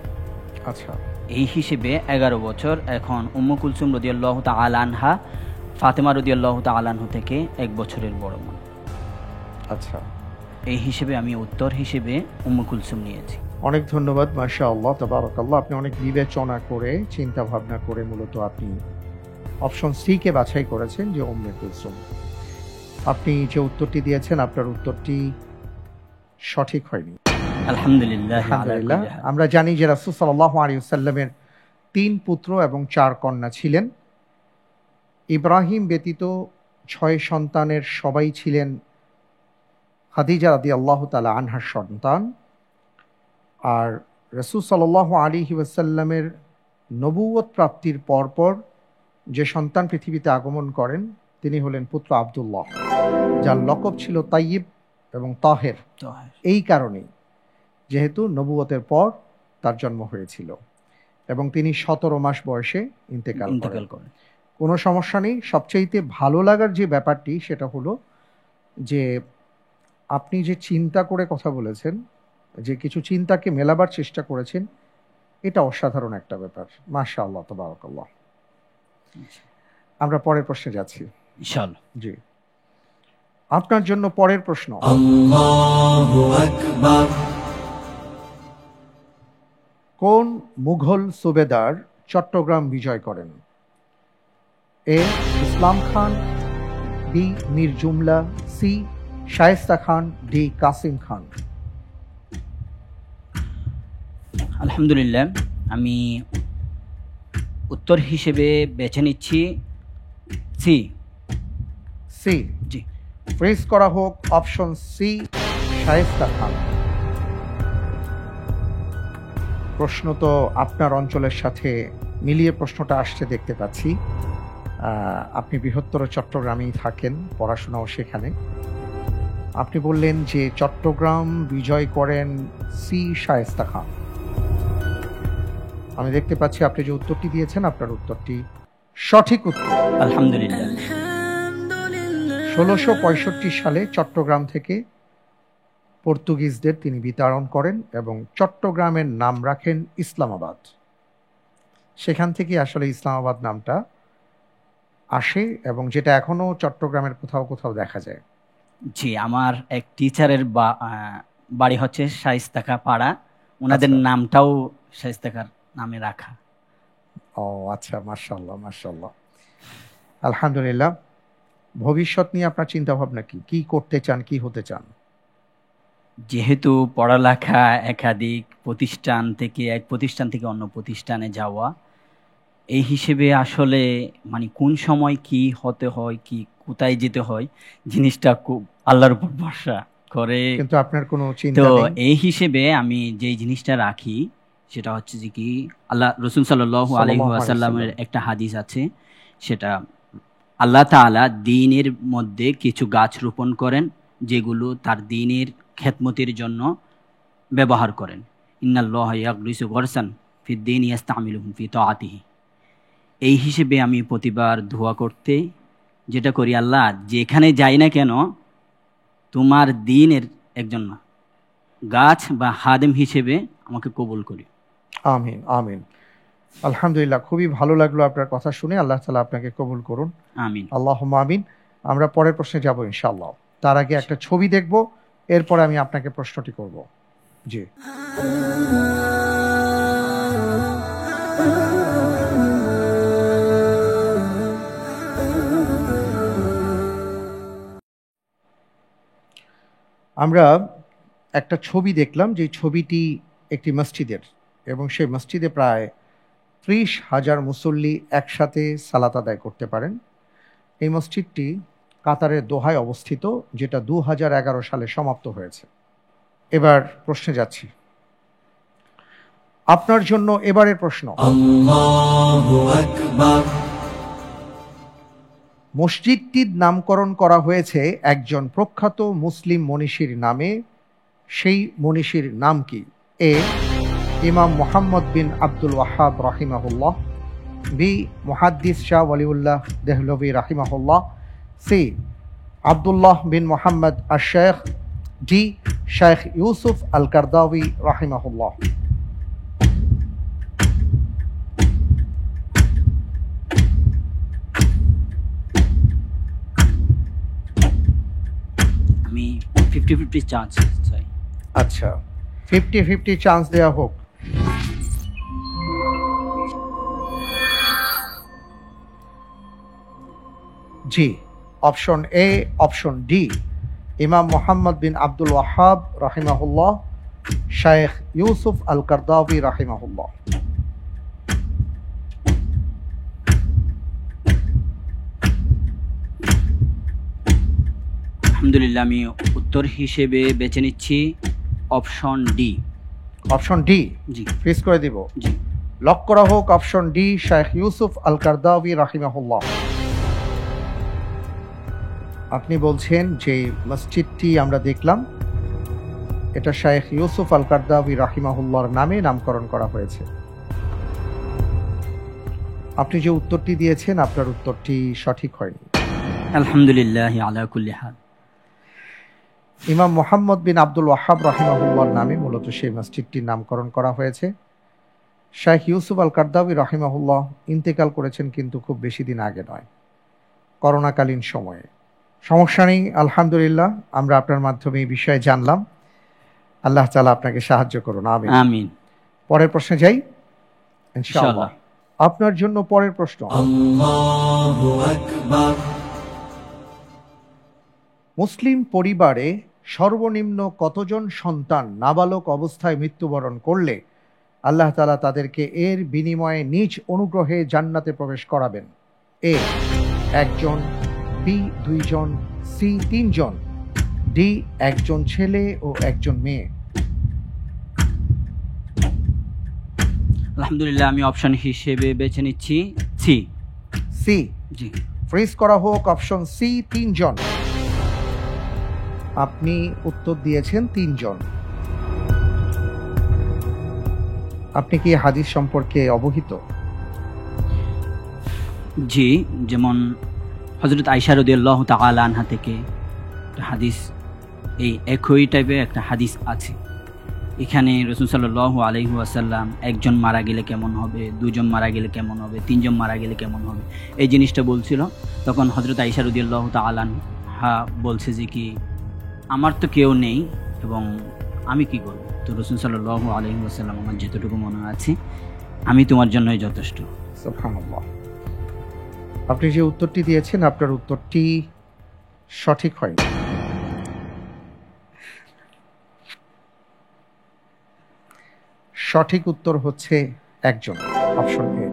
আচ্ছা, এই হিসেবে 11 বছর। এখন উম্মু কুলসুম রাদিয়াল্লাহু তাআলা আনহা ফাতেমা রাদিয়াল্লাহু তাআলা আনহু থেকে 1 বছরের বড় মনে। আচ্ছা, এই হিসেবে আমি উত্তর হিসেবে উম্মু কুলসুম নিয়েছি। অনেক ধন্যবাদ। মাশাআল্লাহ, তাবারাকাল্লাহ। আপনি অনেক বিবেচনা করে চিন্তা ভাবনা করে মূলত আপনি অপশন সি কে বাছাই করেছেন, যে উম্মে কুলসুম। আপনি যে উত্তরটি দিয়েছেন, আপনার উত্তরটি সঠিক হয়নি। আলহামদুলিল্লাহ। আলহামদুলিল্লাহ। আমরা জানি যে রাসূল সাল্লাল্লাহু আলাইহি ওয়াসাল্লামের 3 পুত্র এবং 4 কন্যা ছিলেন। ইব্রাহিম ব্যতীত 6 সন্তানের সবাই ছিলেন খাদিজা রাদিয়াল্লাহু তাআলা আনহার সন্তান। আর রাসূল সাল্লাল্লাহু আলাইহি ওয়াসাল্লামের নবুয়ত প্রাপ্তির পরপর যে সন্তান পৃথিবীতে আগমন করেন তিনি হলেন পুত্র আব্দুল্লাহ, যার লকব ছিল তাইয়িব এবং তাহের। এই কারণেই যেহেতু নবুয়তের পর তার জন্ম হয়েছিল এবং তিনি 17 মাস বয়সে ইন্তেকাল করেন। কোনো সমস্যা নেই। সবচাইতে ভালো লাগার যে ব্যাপারটি সেটা হলো যে আপনি যে চিন্তা করে কথা বলেছেন, যে কিছু চিন্তাকে মেলাবার চেষ্টা করেছেন, এটা অসাধারণ একটা ব্যাপার। মাশাআল্লাহ, তাবারাকাল্লাহ। আমরা পরের প্রশ্নে যাচ্ছি ইনশাআল্লাহ। জি, আপনার জন্য পরের প্রশ্ন। আল্লাহু আকবার। কোন মুঘল সুবেদার চট্টগ্রাম বিজয় করেন? এ ইসলাম খান, বি মীর জুমলা, সি শায়েস্তা খান, ডি কাসিম খান। আলহামদুলিল্লাহ আমি উত্তর হিসেবে বেছে নিচ্ছি সি। সি, জি। ফ্রিজ করা হোক। Option C, Shaista Khan. প্রশ্ন তো আপনার অঞ্চলের সাথে মিলিয়ে প্রশ্নটা আসছে দেখতে পাচ্ছি। আপনি বৃহত্তর চট্টগ্রামেই থাকেন, পড়াশোনাও সেখানে। আপনি বললেন যে চট্টগ্রাম বিজয় করেন সি শায়েস্তা খান। আমি দেখতে পাচ্ছি আপনি যে উত্তরটি দিয়েছেন, আপনার উত্তরটি সঠিক উত্তর। আলহামদুলিল্লাহ। 1665 সালে চট্টগ্রাম থেকে পর্তুগিজদের তিনি বিতাড়ন করেন এবং চট্টগ্রামের নাম রাখেন ইসলামাবাদ। সেখান থেকে আসলে ইসলামাবাদ নামটা আসে এবং যেটা এখনো চট্টগ্রামের কোথাও কোথাও দেখা যায়। জি, আমার এক টিচারের বাড়ি হচ্ছে শায়েস্তাকা পাড়া, ওনাদের আচ্ছা। নামটাও শায়েস্তাকার নামে রাখা। ও আচ্ছা, মাশাআল্লাহ, মাশাআল্লাহ। আলহামদুলিল্লাহ। ভবিষ্যৎ নিয়ে আপনার চিন্তা ভাবনা কি? কি করতে চান, কি হতে চান? যেহেতু পড়ালেখা একাধিক প্রতিষ্ঠান থেকে এক প্রতিষ্ঠান থেকে অন্য প্রতিষ্ঠানে যাওয়া, এই হিসেবে আসলে মানে কোন সময় কি হতে হয়, কি কোথায় যেতে হয়, জিনিসটা খুব আল্লাহর উপর ভরসা করে। কিন্তু আপনার কোনো তো চিন্তা নেই? এই হিসেবে আমি যেই জিনিসটা রাখি সেটা হচ্ছে যে কি আল্লাহ রাসূল সাল্লাল্লাহু আলাইহি ওয়াসাল্লামের একটা হাদিস আছে, সেটা আল্লাহ তাআলা দ্বীনের মধ্যে কিছু গাছ রোপণ করেন যেগুলো তার দ্বীনের খেদমতের জন্য ব্যবহার করেন। ইন্নাল্লাহা ইয়াগরিসু গরসান ফিদ দীনি ইস্তামিলুহুম ফি তাআতিহি। এই হিসেবে আমি প্রতিবার দোয়া করতে যেটা করি, আল্লাহ যেখানে যাই না কেন তোমার দ্বীনের একজন গাছ বা হাদেম হিসেবে আমাকে কবুল করি। আমিন, আমিন। আলহামদুলিল্লাহ, খুবই ভালো লাগলো আপনার কথা শুনে। আল্লাহ তাআলা আপনাকে কবুল করুন। আমিন। আল্লাহুম্মা আমিন। আমরা পরের প্রশ্নে যাব ইনশাআল্লাহ। তার আগে একটা ছবি দেখব, এরপরে আমি আপনাকে প্রশ্নটি করব। জি। আমরা একটা ছবি দেখলাম, যে ছবিটি একটি মসজিদের এবং সেই মসজিদে প্রায় 30,000 মুসল্লি একসাথে সালাত আদায় করতে পারেন। এই মসজিদটি কাতারের দোহায় অবস্থিত, যেটা 2011 সালে সমাপ্ত হয়েছে। এবার প্রশ্নে যাচ্ছি। আপনার জন্য এবারের প্রশ্ন, Allahu Akbar, মসজিদটির নামকরণ করা হয়েছে একজন প্রখ্যাত মুসলিম মনীষীর নামে, সেই মনীষীর নাম কি? এ, ইমাম মুহাম্মদ বিন আব্দুল ওয়াহাব রাহিমাহুল্লাহ, বি, মুহাদ্দিস শাহ ওয়ালিউল্লাহ দেহলভি রাহিমাহুল্লাহ, সি, আব্দুল্লাহ বিন মুহাম্মদ আশ-শাইখ, ডি, শাইখ ইউসুফ আল কারদাওয়ি রাহিমাহুল্লাহ। আমি 50-50 চান্স চাই। আচ্ছা, 50-50 চান্স দেওয়া হোক। জি, অপশন এ, অপশন ডি, ইমাম মুহাম্মদ বিন আব্দুল ওয়াহাব রাহিমাহুল্লাহ, শাইখ ইউসুফ আল কারদাওয়ি রাহিমাহুল্লাহ। আলহামদুলিল্লাহ, আমি উত্তর হিসেবে বেছে নিচ্ছি option D. Option D G fix করে দিব। জি। লক করা হোক অপশন ডি, শাইখ ইউসুফ আল কারদাওয়ি রাহিমাহুল্লাহ। আপনি বলছেন যে মসজিদটি আমরা দেখলাম, এটা শাইখ ইউসুফ আল কারদাওয়ি রাহিমাহুল্লাহর নামে নামকরণ করা হয়েছে। আপনি যে উত্তরটি দিয়েছেন, আপনার উত্তরটি সঠিক হয়নি। আলহামদুলিল্লাহ আলা কুল্লি হাল। ইমাম মুহাম্মদ বিন আব্দুল ওয়াহাব রাহিমাহুল্লাহর নামে মূলত সেই মসজিদটির নামকরণ করা হয়েছে। শাইখ ইউসুফ আল কারদাওয়ি রাহিমাহুল্লাহ ইন্তেকাল করেছেন কিন্তু খুব বেশি দিন আগে নয়, করোনাকালীন সময়ে। সমস্যা নেই, আলহামদুলিল্লাহ আমরা আপনার মাধ্যমে এই বিষয়ে জানলাম। আল্লাহ তাআলা আপনাকে সাহায্য করুন, আমিন। আমিন। পরের প্রশ্নে যাই ইনশাআল্লাহ। ইনশাআল্লাহ। আপনার জন্য পরের প্রশ্ন, Allahu Akbar, মুসলিম পরিবারে সর্বনিম্ন কতজন সন্তান নাবালক অবস্থায় মৃত্যুবরণ করলে আল্লাহ তাআলা তাদেরকে এর বিনিময়ে নিজ অনুগ্রহে জান্নাতে প্রবেশ করাবেন? এ, 1 জন, বি, 2 জন, সি, 3 জন, ডি, 1 জন ছেলে ও 1 জন মেয়ে। আলহামদুলিল্লাহ, আমি অপশন হিসেবে বেছে নিচ্ছি সি। সি জি। ফ্রিজ করা হোক অপশন সি, 3 জন। আপনি উত্তর দিয়েছেন 3 জন। আপনি কি হাদিস সম্পর্কে অবহিত? জি, যেমন হযরত আয়েশা রাদিয়াল্লাহু তাআলা আনহা থেকে একটা হাদিস, এই একই টাইপের একটা হাদিস আছে। এখানে রাসূল সাল্লাল্লাহু আলাইহি ওয়াসাল্লাম একজন মারা গেলে কেমন হবে, 2 জন মারা গেলে কেমন হবে, 3 জন মারা গেলে কেমন হবে, এই জিনিসটা বলছিল। তখন হযরত আয়েশা রাদিয়াল্লাহু তাআলা আনহা বলছে যে কি, আমার তো কেউ নেই এবং আমি কি করব? তো রাসূল সাল্লাল্লাহু আলাইহি ওয়াসাল্লাম, আমার যতটুকু মনে আছে আমি তোমার জন্যই যথেষ্ট। সুবহানাল্লাহ। আপনি যে উত্তরটি দিয়েছেন, আপনার উত্তরটি সঠিক হয়নি। সঠিক উত্তর হচ্ছে 1 জন, অপশন এ।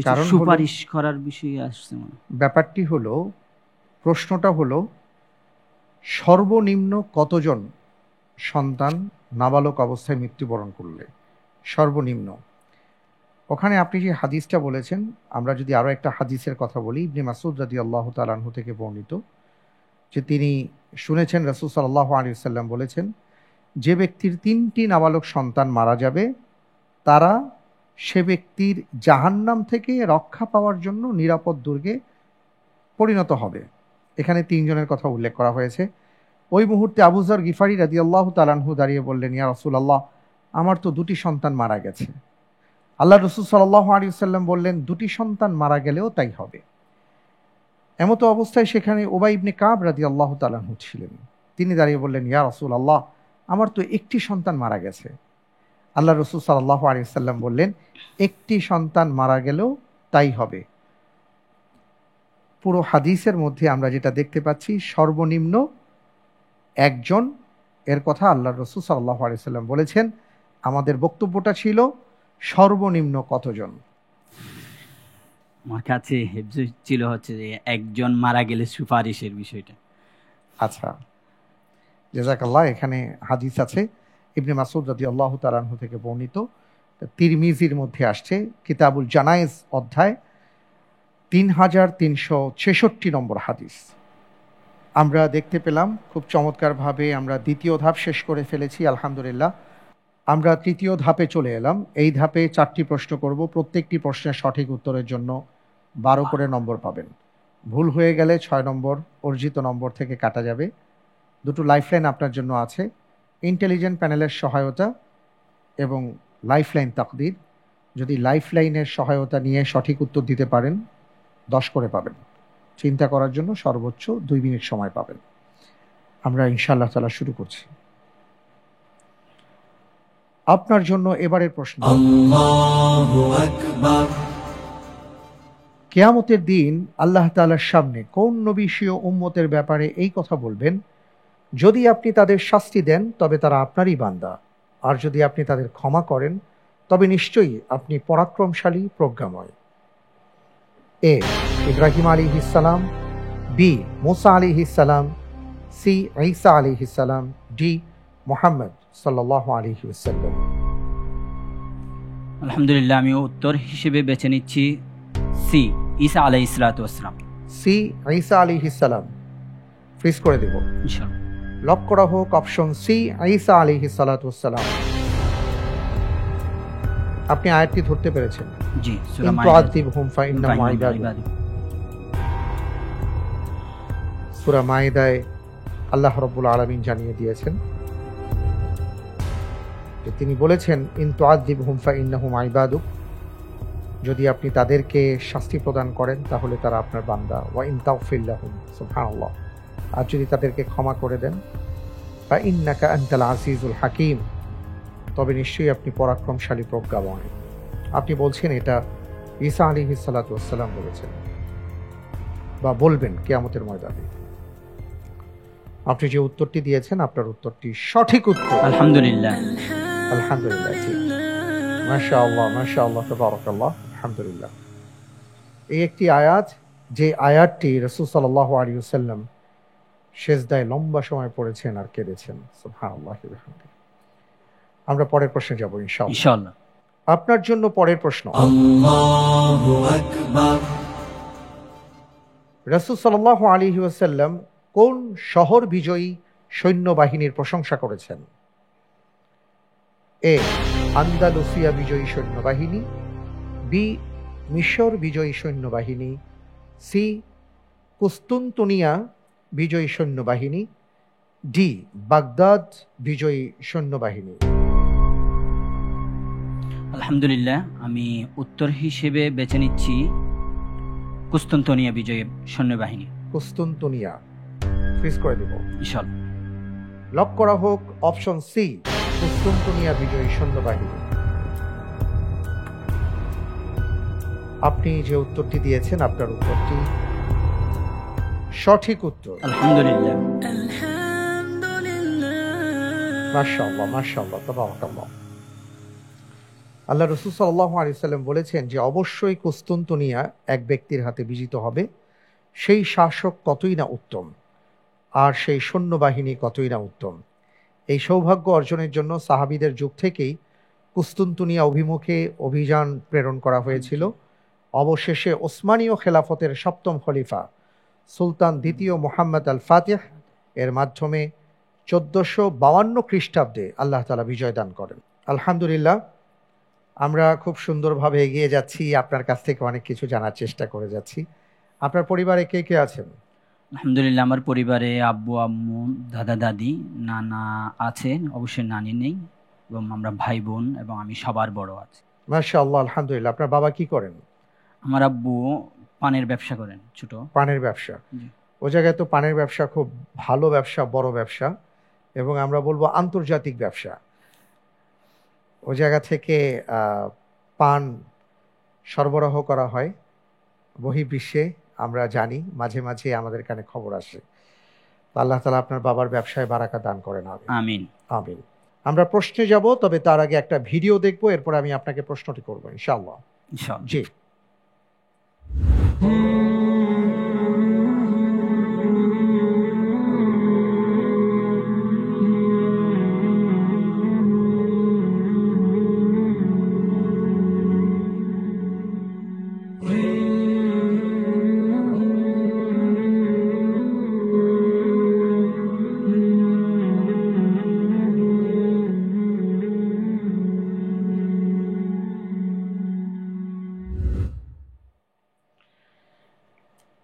কারণ হলো- সুপারিশ করার বিষয়ে আসছে মনে হয়। ব্যাপারটি হলো, প্রশ্নটা হলো সর্বনিম্ন কতজন সন্তান নাবালক অবস্থায় মৃত্যুবরণ করলে, সর্বনিম্ন। ওখানে আপনি যে হাদিসটা বলেছেন, আমরা যদি আরো একটা হাদিসের কথা বলি, ইবনে মাসউদ রাদিয়াল্লাহু তাআলা আনহু থেকে বর্ণিত, যে তিনি শুনেছেন রাসূল সাল্লাল্লাহু আলাইহি ওয়াসাল্লাম বলেছেন, যে ব্যক্তির 3টি নাবালক সন্তান মারা যাবে, তারা সে ব্যক্তির জাহান্নাম থেকে রক্ষা পাওয়ার জন্য নিরাপদ দুর্গে পরিণত হবে। এখানে 3 জনের কথা উল্লেখ করা হয়েছে। ওই মুহূর্তে আবু যর গিফারি রাদিয়াল্লাহু তাআলা আনহু দাঁড়িয়ে বললেন, ইয়া রাসূলুল্লাহ, আমার তো 2টি সন্তান মারা গেছে। আল্লাহ রাসূল সাল্লাল্লাহু আলাইহি ওয়াসাল্লাম বললেন, 2টি সন্তান মারা গেলেও তাই হবে। এমতো অবস্থায় সেখানে উবাই ইবনে কাব রাদিয়াল্লাহু তাআলা আনহু ছিলেন। তিনি দাঁড়িয়ে বললেন, ইয়া রাসূলুল্লাহ, আমার তো 1টি সন্তান মারা গেছে। আল্লাহ রাসূল সাল্লাল্লাহু আলাইহি ওয়াসাল্লাম বললেন, 1টি সন্তান মারা গেলেও তাই হবে। পুরো হাদিসের মধ্যে আমরা যেটা দেখতে পাচ্ছি, সর্বনিম্ন 1 জন এর কথা আল্লাহ রাসূল সাল্লাল্লাহু আলাইহি ওয়াসাল্লাম বলেছেন। আমাদের বক্তব্যটা ছিল সর্বনিম্ন কতজন? আমার কাছে হেফজ ছিল হচ্ছে যে একজন মারা গেলে সুপারিশের বিষয়টা। আচ্ছা, জাযাকাল্লাহ। এখানে হাদিস আছে ইবনে মাসউদ রাদিয়াল্লাহু তাআলা আনহু থেকে বর্ণিত, তিরমিজির মধ্যে আসছে, কিতাবুল জানায়েজ অধ্যায় 3366 নম্বর হাদিস। আমরা দেখতে পেলাম খুব চমৎকারভাবে আমরা দ্বিতীয় ধাপ শেষ করে ফেলেছি, আলহামদুলিল্লাহ। আমরা তৃতীয় ধাপে চলে এলাম। এই ধাপে 4টি প্রশ্ন করব, প্রত্যেকটি প্রশ্নের সঠিক উত্তরের জন্য 12 করে নম্বর পাবেন। ভুল হয়ে গেলে 6 নম্বর অর্জিত নম্বর থেকে কাটা যাবে। দুটো লাইফলাইন আপনার জন্য আছে, ইন্টেলিজেন্ট প্যানেলের সহায়তা এবং লাইফলাইন তাকদীর। যদি লাইফলাইনের সহায়তা নিয়ে সঠিক উত্তর দিতে পারেন 10 করে পাবেন। চিন্তা করার জন্য সর্বোচ্চ 2 মিনিট সময় পাবেন। আমরা ইনশাআল্লাহ তাআলা শুরু করছি। আপনার জন্য এবারের প্রশ্ন, আল্লাহু আকবার। কিয়ামতের দিন আল্লাহ তাআলার সামনে কোন নবী স্বীয় উম্মতের ব্যাপারে এই কথা বলবেন, যদি আপনি তাদের শাস্তি দেন তবে তারা আপনারই বান্দা, আর যদি আপনি তাদের ক্ষমা করেন তবে নিশ্চয়ই আপনি পরাক্রমশালী প্রজ্ঞাময়? এ ইব্রাহিম আলাইহিস সালাম, বি মুসা আলাইহিস সালাম, সি ঈসা আলাইহিস সালাম, ডি মুহাম্মদ সাল্লাল্লাহু আলাইহি ওয়াসাল্লাম। আলহামদুলিল্লাহ, আমি উত্তর হিসেবে বেছে নিচ্ছি সি, ঈসা আলাইহিস সালাতু ওয়াসসালাম। সি ঈসা আলাইহিস সালাম ফ্রিজ করে দেব। ইনশাআল্লাহ। লক করা হোক অপশন সি, ঈসা আলাইহিস সালাতু ওয়াসসালাম। আপনি আয়াতটি ধরতে পেরেছেন? জি, সূরা ইন মাইদা। তুআযিবহুম ফাইন্নাহুম ইবাদুক। সূরা মাইদায় আল্লাহ রাব্বুল আলামিন জানিয়ে দিয়েছেন যে তিনি বলেছেন ইন তুআযিবহুম ফাইন্নাহুম ইবাদুক, যদি আপনি তাদেরকে শাস্তি প্রদান করেন তাহলে তারা আপনার বান্দা, ওয়া ইন তাগফির লাহুম, সুবহানাল্লাহ, আর যদি তাদেরকে ক্ষমা করে দেন ফাইন্নাকা আনতাল আজিজুল হাকীম, তবে নিশ্চয়ই আপনি পরাক্রমশালী প্রজ্ঞাময়। আপনি বলছেন এটা ঈসা আলাইহিস সালাতু ওয়াসসালাম বলেছেন বা বলবেন কিয়ামতের ময়দানে। আপনি যে উত্তরটি দিয়েছেন আপনার উত্তরটি সঠিক উত্তর। আলহামদুলিল্লাহ। আলহামদুলিল্লাহ, জি, মাশাআল্লাহ মাশাআল্লাহ, তাবারাকাল্লাহ, আলহামদুলিল্লাহ। এই একটি আয়াত, যে আয়াতটি রাসূল সাল্লাল্লাহু আলাইহি ওয়াসাল্লাম সিজদায় লম্বা সময় পড়েছেন আর কেঁদেছেন। সুবহানাল্লাহ। আমরা পরের প্রশ্নে যাব ইনশাআল্লাহ। ইনশাআল্লাহ। আপনার জন্য পরের প্রশ্ন, আল্লাহু আকবার। রাসূল সাল্লাল্লাহু আলাইহি ওয়াসাল্লাম কোন শহর বিজয়ী সৈন্যবাহিনীর প্রশংসা করেছেন? এ আন্দালুসিয়া বিজয়ী সৈন্যবাহিনী, বি মিশর বিজয়ী সৈন্যবাহিনী, সি কুস্তুনতুনিয়া বিজয়ী সৈন্যবাহিনী, ডি বাগদাদ বিজয়ী সৈন্যবাহিনী। আলহামদুলিল্লাহ, আমি উত্তর হিসেবে বেছে নিচ্ছি কুস্তুনতুনিয়া বিজয়ী সৈন্যবাহিনী। কুস্তুনতুনিয়া ফ্রিজ করে দেব। ইনশাআল্লাহ। লক করা হোক অপশন সি, কুস্তুনতুনিয়া বিজয়ী সৈন্যবাহিনী। আপনি যে উত্তরটি দিয়েছেন আপনার উত্তরটি সঠিক উত্তর। আলহামদুলিল্লাহ। মাশাআল্লাহ মাশাআল্লাহ, তাবারাকাল্লাহ। আল্লাহ রাসূল সাল্লাল্লাহু আলাইহি ওয়াসাল্লাম বলেছেন যে অবশ্যই কুস্তুনতুনিয়া এক ব্যক্তির হাতে বিজিত হবে, সেই শাসক কতই না উত্তম, আর সেই সৈন্যবাহিনী কতই না উত্তম। এই সৌভাগ্য অর্জনের জন্য সাহাবীদের যুগ থেকেই কুস্তুনতুনিয়া অভিমুখে অভিযান প্রেরণ করা হয়েছিল। অবশেষে ওসমানীয় খেলাফতের 7ম খলিফা সুলতান দ্বিতীয় মুহাম্মদ আল ফাতিহ এর মাধ্যমে 1452 খ্রিস্টাব্দে আল্লাহ তাআলা বিজয় দান করেন। আলহামদুলিল্লাহ, আমরা খুব সুন্দরভাবে এগিয়ে যাচ্ছি, আপনার কাছ থেকে অনেক কিছু জানার চেষ্টা করে যাচ্ছি। আপনার পরিবারে কে কে আছেন? আলহামদুলিল্লাহ, আমার পরিবারে আব্বু আম্মু দাদা দাদি নানা আছেন, অবশ্যই নানি নেই, এবং আমরা ভাই বোন এবং আমি সবার বড় আছি। মাশাআল্লাহ, আলহামদুলিল্লাহ। আপনার বাবা কি করেন? আমার আব্বু পানের ব্যবসা করেন, ছোট পানের ব্যবসা। জি। ও জায়গায় তো পানের ব্যবসা খুব ভালো ব্যবসা, বড় ব্যবসা, এবং আমরা বলবো আন্তর্জাতিক ব্যবসা। ও জায়গা থেকে পান সরবরাহ করা হয় বহির্বিশ্বে, আমরা জানি, মাঝে মাঝে আমাদের কানে খবর আসে। আল্লাহ তাআলা আপনার বাবার ব্যবসায় বারাকা দান করেন। আমিন আমিন। আমিন। আমরা প্রশ্নে যাব, তবে তার আগে একটা ভিডিও দেখব, এরপর আমি আপনাকে প্রশ্নটি করবো ইনশাআল্লাহ। ইনশাআল্লাহ। জি।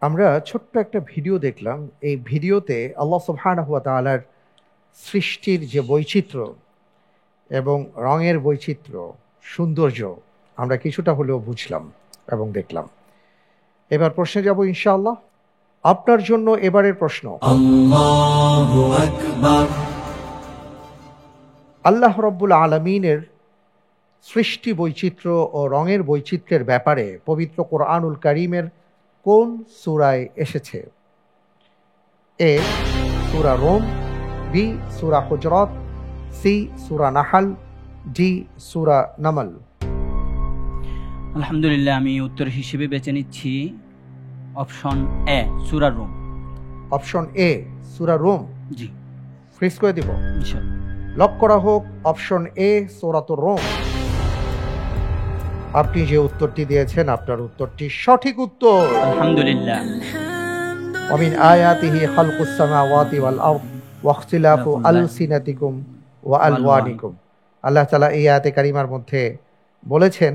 আমরা ছোট্ট একটা ভিডিও দেখলাম। এই ভিডিওতে আল্লাহ সুবহানাহু ওয়া তাআলার সৃষ্টির যে বৈচিত্র্য এবং রঙের বৈচিত্র্য, সৌন্দর্য আমরা কিছুটা হলেও বুঝলাম এবং দেখলাম। এবার প্রশ্নে যাব ইনশাআল্লাহ। আপনার জন্য এবারের প্রশ্ন, Allahu Akbar, আল্লাহ রব্বুল আলামিনের সৃষ্টি বৈচিত্র্য ও রঙের বৈচিত্র্যের ব্যাপারে পবিত্র কোরআনুল কারীমের কোন সূরায় এসেছে? এ সূরা রুম, বি সূরা হুজরাত, সি সূরা নাহল, ডি সূরা নামল। আলহামদুলিল্লাহ, আমি উত্তর হিসেবে বেছে নিচ্ছি option A, Surah room. Option A Surah room, G fridge করে দিব। ইনশাআল্লাহ। লক করা হোক অপশন এ সূরাতুর রুম। আপনি যে উত্তরটি দিয়েছেন আপনার উত্তরটি সঠিক উত্তর। আলহামদুলিল্লাহ। ومن آياته خلق السماوات والأرض واختلاف ألسنتكم وألوانكم। আল্লাহ তাআলা এই আয়াতে কারিমার মধ্যে বলেছেন,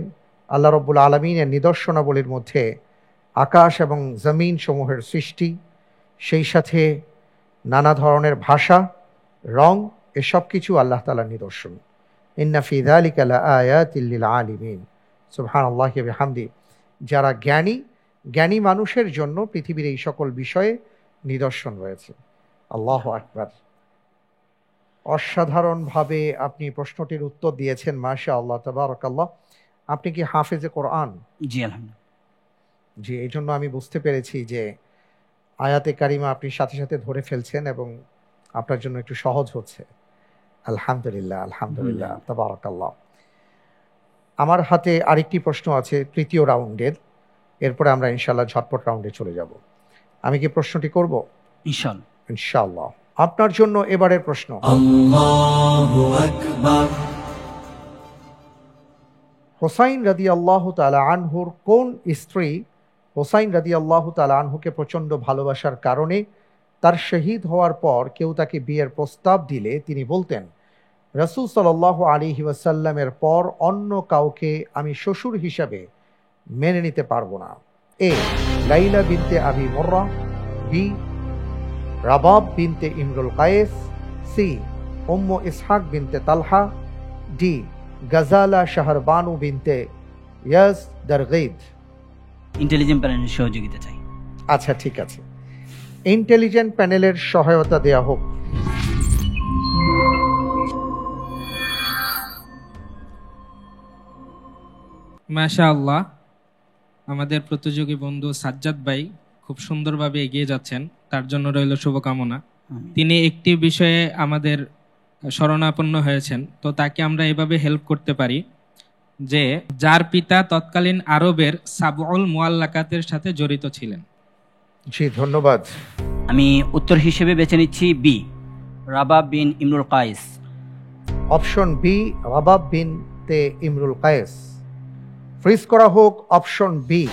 আল্লাহ রব্বুল আলামিনের নিদর্শনাবলীর মধ্যে আকাশ এবং জমিন সমূহের সৃষ্টি, সেই সাথে নানা ধরনের ভাষা, রং, এসব কিছু আল্লাহ তাআলার নিদর্শন। ইন্না ফি যালিকা লাআয়াতিল লিল আলিমিন। সুবহানাল্লাহি ওয়া বিহামদি। যারা জ্ঞানী মানুষের জন্য পৃথিবীর এই সকল বিষয়ে নিদর্শন রয়েছে। আল্লাহু আকবার। অসাধারণভাবে আপনি প্রশ্নটির উত্তর দিয়েছেন, মাশাআল্লাহ, তাবারাকাল্লাহ। আপনি কি হাফেজে কোরআন? জি আলহামদুলিল্লাহ। জি, এই জন্য আমি বুঝতে পেরেছি যে আয়াতে কারিমা আপনি সাথে সাথে ধরে ফেলছেন এবং আপনার জন্য একটু সহজ হচ্ছে। আলহামদুলিল্লাহ, আলহামদুলিল্লাহ, তাবারাকাল্লাহ। আমার হাতে আরেকটি প্রশ্ন আছে তৃতীয় রাউন্ডের, এরপরে আমরা ইনশাআল্লাহ ঝটপট রাউন্ডে চলে যাব। আমি কি প্রশ্নটি করব? ইনশাআল্লাহ। ইনশাআল্লাহ। আপনার জন্য এবারের প্রশ্ন, Allahu Akbar, হোসাইন রাদিয়াল্লাহু তাআলা আনহুর কোন স্ত্রী হোসাইন রাদিয়াল্লাহু তাআলা আনহুকে প্রচণ্ড ভালোবাসার কারণে তার শহীদ হওয়ার পর কেউ তাকে বিয়ের প্রস্তাব দিলে তিনি বলতেন, রাসূল সাল্লাল্লাহু আলাইহি ওয়াসাল্লামের পর অন্য কাউকে আমি শ্বশুর হিসাবে মেনে নিতে পারবো না? এ লাইলা বিনতে আবি মুররা, বি রাবাব বিনতে ইমরুল কায়েস, সি উম্মু ইসহাক বিনতে তালহা, ডি গাজালা শাহরবানু বিনতে ইয়াস দারগীদ। ইন্টেলিজেন্ট প্যানেলের সহযোগিতা চাই। আচ্ছা, ঠিক আছে, ইন্টেলিজেন্ট প্যানেলের সহায়তা দেয়া হোক। মাশাআল্লাহ, আমাদের প্রতিযোগী বন্ধু সাজ্জাদ ভাই খুব সুন্দরভাবে এগিয়ে যাচ্ছেন, তার জন্য রইল শুভকামনা। তিনি একটি বিষয়ে আমাদের শরণাপন্ন হয়েছেন, তো তাকে আমরা এভাবে হেল্প করতে পারি যে যার পিতা তৎকালীন আরবের সাবউল মুআল্লাকাতের সাথে জড়িত ছিলেন। জি, ধন্যবাদ। আমি উত্তর হিসেবে বেছে নিচ্ছি বি, রাবাব বিন ইমরুল কায়েস। অপশন বি রাবাব বিনতে ইমরুল কায়েস, ফ্রিজ করা হোক অপশন বি।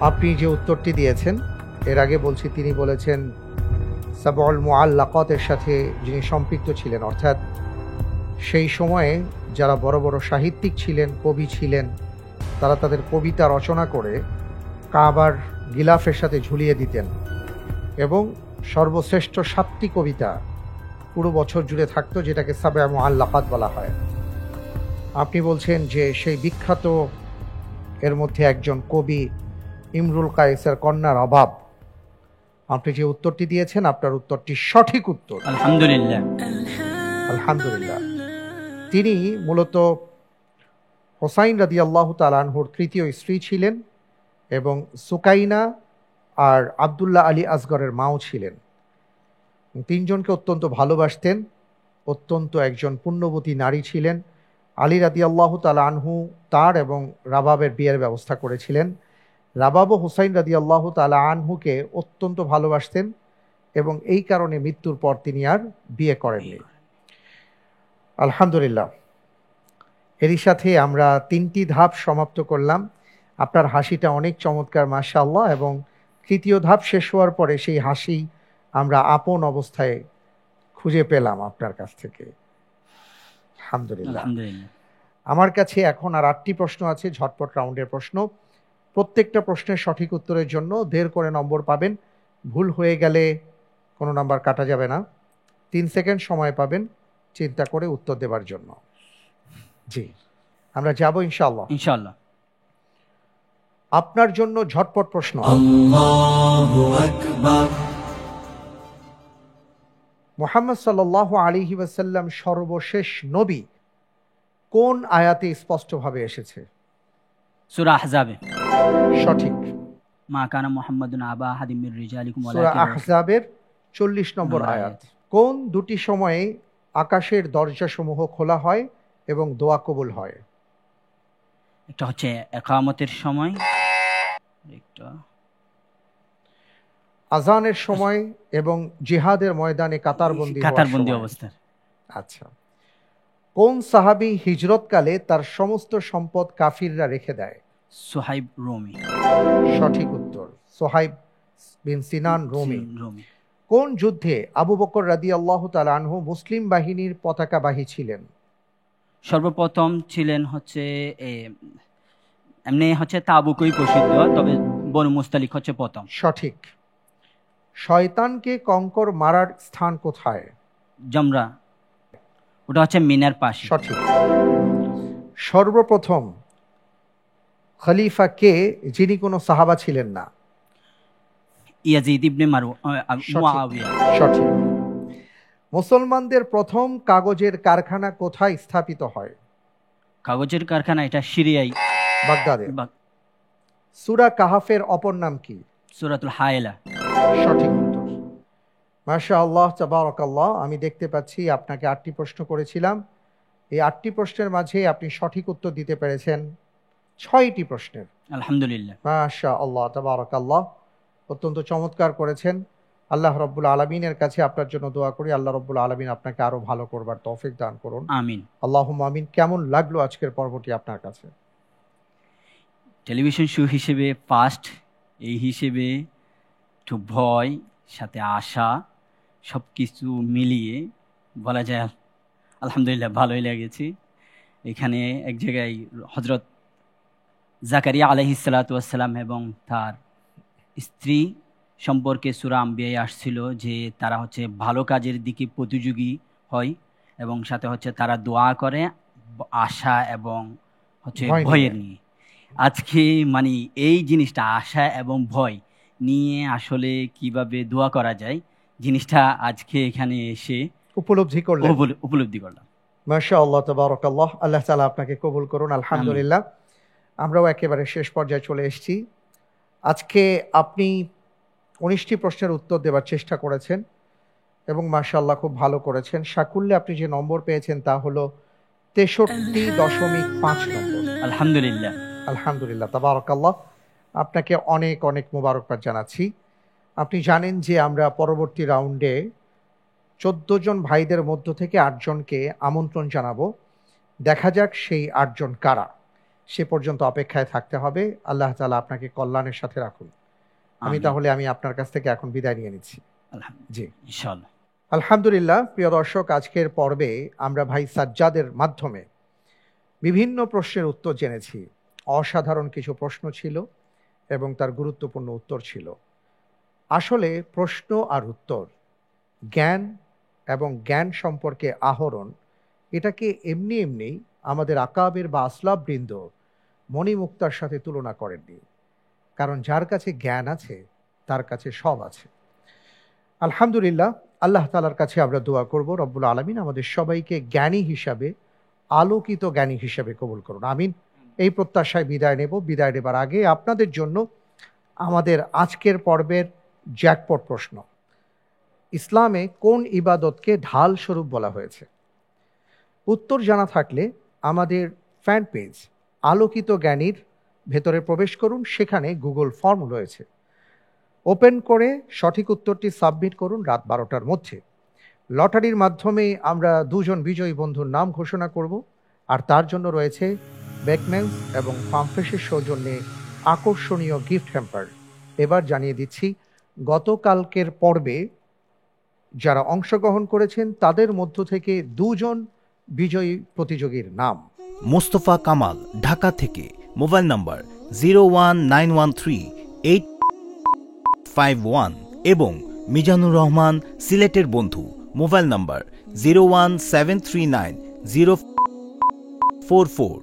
আপনি যে উত্তরটি দিয়েছেন, এর আগে বলছি তিনি বলেছেন সাবউল মুআল্লাকাতের সাথে যিনি সম্পৃক্ত ছিলেন, অর্থাৎ সেই সময়ে যারা বড় বড় সাহিত্যিক ছিলেন, কবি ছিলেন, তারা তাদের কবিতা রচনা করে কাবার গিলাফের সাথে ঝুলিয়ে দিতেন এবং সর্বশ্রেষ্ঠ 7টি কবিতা পুরো বছর জুড়ে থাকতো, যেটাকে সাবউল মুআল্লাকাত বলা হয়। আপনি বলছেন যে সেই বিখ্যাত এর মধ্যে একজন কবি ইমরুল কায়েসের কন্যা রাবাব। আপনি যে উত্তরটি দিয়েছেন আপনার উত্তরটি সঠিক উত্তর। আলহামদুলিল্লাহ। আলহামদুলিল্লাহ। তিনি মূলত হোসাইন রাদিয়াল্লাহু তাআলা আনহুর তৃতীয় স্ত্রী ছিলেন এবং সুকাইনা আর আব্দুল্লাহ আলী আসগরের মাও ছিলেন। তিনজনকে অত্যন্ত ভালোবাসতেন অত্যন্ত একজন পুণ্যবতী নারী ছিলেন। আলী রাদিয়াল্লাহু তাআলা আনহু তার এবং রাবাবের বিয়ের ব্যবস্থা করেছিলেন। রাবাব ও হুসাইন রাদিয়াল্লাহু তাআলা আনহুকে অত্যন্ত ভালোবাসতেন এবং এই কারণে মৃত্যুর পর তিনি আর বিয়ে করেননি। আলহামদুলিল্লাহ, এরই সাথে আমরা 3টি ধাপ সমাপ্ত করলাম। আপনার হাসিটা অনেক চমৎকার মাশাআল্লাহ, এবং 3য় ধাপ শেষ হওয়ার পরে সেই হাসি আমরা আপন অবস্থায় খুঁজে পেলাম আপনার কাছ থেকে। আলহামদুলিল্লাহ। আমার কাছে এখন আর 8টি প্রশ্ন আছে, ঝটপট রাউন্ডের প্রশ্ন। প্রত্যেকটা প্রশ্নের সঠিক উত্তরের জন্য 1.5 করে নম্বর পাবেন। ভুল হয়ে গেলে কোনো নাম্বার কাটা যাবে না। 3 সেকেন্ড সময় পাবেন চিন্তা করে উত্তর দেবার জন্য। জি, আমরা যাব ইনশাআল্লাহ। ইনশাআল্লাহ। আপনার জন্য ঝটপট প্রশ্ন। আল্লাহু আকবার। মুহাম্মদ সাল্লাল্লাহু আলাইহি ওয়াসাল্লাম সর্বশেষ নবী কোন আয়াতে স্পষ্টভাবে এসেছে? সূরা আহজাবে। সঠিক। মা কানা মুহাম্মাদুন আবা আহাদিম মির রিজালিকুম সূরা আহজাবের 40 নম্বর আয়াত। কোন দুটি সময়ে আকাশের দরজাসমূহ খোলা হয় এবং দোয়া কবুল হয়? একটা হচ্ছে ইকামতের সময়, একটা আজানের সময় এবং জিহাদের ময়দানে কাতারবন্দি অবস্থা। আচ্ছা, কোন সাহাবী হিজরতকালে তার সমস্ত সম্পদ কাফিররা রেখে দেয়? সুহাইব রুমি। সঠিক উত্তর, সুহাইব বিন সিনান রুমি। কোন যুদ্ধে আবু বকর রাদিয়াল্লাহু তাআলা আনহু মুসলিম বাহিনীর পতাকাবাহী ছিলেন? সর্বপ্রথম ছিলেন হচ্ছে এমনি হচ্ছে তাবুকই প্রসিদ্ধ, তবে বনু মুস্তালিক হচ্ছে প্রথম। সঠিক। শয়তানকে কঙ্কর মারার স্থান কোথায়? জমরা, ওটা হচ্ছে মিনার পাশে। সঠিক। সর্বপ্রথম খলিফা কে যিনি কোনো সাহাবা ছিলেন না? ইয়াজিদ ইবনে মুআবিয়া। সঠিক। মুসলমানদের প্রথম কাগজের কারখানা কোথায় স্থাপিত হয়? কাগজের কারখানা এটা সিরিয়ায়, বাগদাদে। সূরা কাহাফের অপর নাম কি? সূরাতুল হায়লা। সঠিক উত্তর। মাশাআল্লাহ, তাবারাকাল্লাহ। আমি দেখতে পাচ্ছি আপনাকে 8টি প্রশ্ন করেছিলাম, এই 8টি প্রশ্নের মাঝে আপনি সঠিক উত্তর দিতে পেরেছেন 6টি প্রশ্নের। আলহামদুলিল্লাহ। মাশাআল্লাহ, তাবারাকাল্লাহ। অত্যন্ত চমৎকার করেছেন। আল্লাহ রাব্বুল আলামিনের কাছে আপনার জন্য দোয়া করি, আল্লাহ রাব্বুল আলামিন আপনাকে আরো ভালো করবার তৌফিক দান করুন। আমিন। আল্লাহুম্মা আমিন। কেমন লাগলো আজকের পর্বটি আপনার কাছে? টেলিভিশন শো হিসেবে ফার্স্ট, এই হিসেবে একটু ভয় সাথে আশা সব কিছু মিলিয়ে বলা যায় আলহামদুলিল্লাহ ভালোই লেগেছে। এখানে এক জায়গায় হযরত জাকারিয়া আলাইহিস সালাতু ওয়াস সালাম এবং তার স্ত্রী সম্পর্কে সূরা আম্বিয়ায় আসছিল যে তারা হচ্ছে ভালো কাজের দিকে প্রতিযোগী হয় এবং সাথে হচ্ছে তারা দোয়া করে আশা এবং হচ্ছে ভয়ের নিয়ে। আজকে মানে এই জিনিসটা আশা এবং ভয় নিয়ে আসলে কিভাবে দোয়া করা যায় জিনিসটা আজকে এখানে এসে উপলব্ধি করলাম। মাশাআল্লাহ, তাবারাকাল্লাহ। আল্লাহ তাআলা আপনাকে কবুল করুন। আলহামদুলিল্লাহ। আমরাও একেবারে শেষ পর্যায়ে চলে এসেছি। আজকে আপনি 19টি প্রশ্নের উত্তর দেওয়ার চেষ্টা করেছেন এবং মাশাআল্লাহ খুব ভালো করেছেন। সাকুল্যে আপনি যে নম্বর পেয়েছেন তা হলো 63.5 নম্বর। আলহামদুলিল্লাহ। আলহামদুলিল্লাহ, তাবারাকাল্লাহ। আপনাকে অনেক অনেক মোবারকবাদ জানাচ্ছি। আপনি জানেন যে আমরা পরবর্তী রাউন্ডে 14 জন ভাইদের মধ্য থেকে 8 জনকে আমন্ত্রণ জানাবো। দেখা যাক সেই 8 জন কারা। সে পর্যন্ত অপেক্ষায় থাকতে হবে। আল্লাহ তাআলা আপনাকে কল্যাণের সাথে রাখুন। আমি আপনার কাছ থেকে এখন বিদায় নিয়ে নিচ্ছি। জি, ইনশাআল্লাহ। আলহামদুলিল্লাহ। প্রিয় দর্শক, আজকের পর্বে আমরা ভাই সাজ্জাদের মাধ্যমে বিভিন্ন প্রশ্নের উত্তর জেনেছি। অসাধারণ কিছু প্রশ্ন ছিল এবং তার গুরুত্বপূর্ণ উত্তর ছিল। আসলে প্রশ্ন আর উত্তর, জ্ঞান এবং জ্ঞান সম্পর্কে আহরণ, এটাকে এমনি এমনি আমাদের আকাবের বা আসলাফ বৃন্দ মণিমুক্তার সাথে তুলনা করেননি। কারণ যার কাছে জ্ঞান আছে তার কাছে সব আছে। আলহামদুলিল্লাহ, আল্লাহ তাআলার কাছে আমরা দোয়া করব রব্বুল আলামিন আমাদের সবাইকে জ্ঞানী হিসাবে, আলোকিত জ্ঞানী হিসাবে কবুল করুন। আমিন। এই প্রত্যাশায় বিদায় নেব। বিদায় নেবার আগে আপনাদের জন্য আমাদের আজকের পর্বের জ্যাকপট প্রশ্ন। ইসলামে কোন ইবাদতকে ঢাল স্বরূপ বলা হয়েছে? উত্তর জানা থাকলে আমাদের ফ্যান পেজ আলোকিত জ্ঞানীর ভেতরে প্রবেশ করুন, সেখানে গুগল ফর্ম রয়েছে, ওপেন করে সঠিক উত্তরটি সাবমিট করুন রাত 12টার মধ্যে। লটারির মাধ্যমে আমরা 2 জন বিজয়ী বন্ধুর নাম ঘোষণা করব, আর তার জন্য রয়েছে বেকম্যান্স এবং ফার্মফ্রেশের সৌজন্যে আকর্ষণীয় গিফট হ্যাম্পার। এবার জানিয়ে দিচ্ছি গতকালকের পর্বে যারা অংশগ্রহণ করেছেন তাদের মধ্য থেকে 2 জন বিজয়ী প্রতিযোগীর নাম। মোস্তফা কামাল ঢাকা থেকে, মোবাইল নাম্বার 019138851, এবং মিজানুর রহমান সিলেটের বন্ধু, মোবাইল নাম্বার 017390444।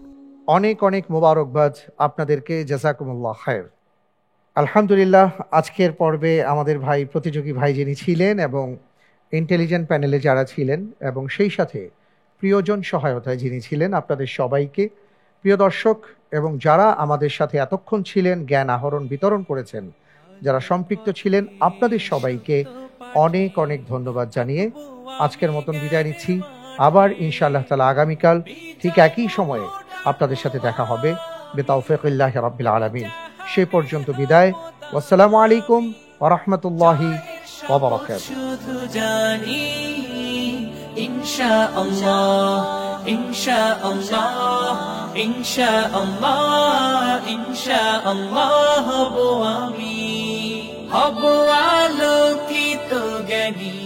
অনেক অনেক মোবারকবাদ আপনাদেরকে, জাযাকুমুল্লাহ খায়র। আলহামদুলিল্লাহ, আজকের পর্বে আমাদের ভাই প্রতিযোগী ভাই যিনি ছিলেন এবং ইন্টেলিজেন্ট প্যানেলে যারা ছিলেন এবং সেই সাথে প্রিয়জন সহায়তায় যিনি ছিলেন, আপনাদের সবাইকে, প্রিয় দর্শক এবং যারা আমাদের সাথে এতক্ষণ ছিলেন, জ্ঞান আহরণ বিতরণ করেছেন, যারা সম্পৃক্ত ছিলেন, আপনাদের সবাইকে অনেক অনেক ধন্যবাদ জানিয়ে আজকের মতন বিদায় নিচ্ছি। আবার ইনশাআল্লাহ তাআলা আগামীকাল ঠিক একই সময়ে আপনাদের সাথে দেখা হবে বিতাওফিকিল্লাহি রাব্বিল আলামিন। সে পর্যন্ত বিদায়। আসসালামু আলাইকুম ওয়া রাহমাতুল্লাহি ওয়া বারাকাতুহু। শুধু জানি ইনশাআল্লাহ, ইনশাআল্লাহ, ইনশাআল্লাহ, ইনশাআল্লাহ হব আমি, হব আলোকিত জ্ঞানী।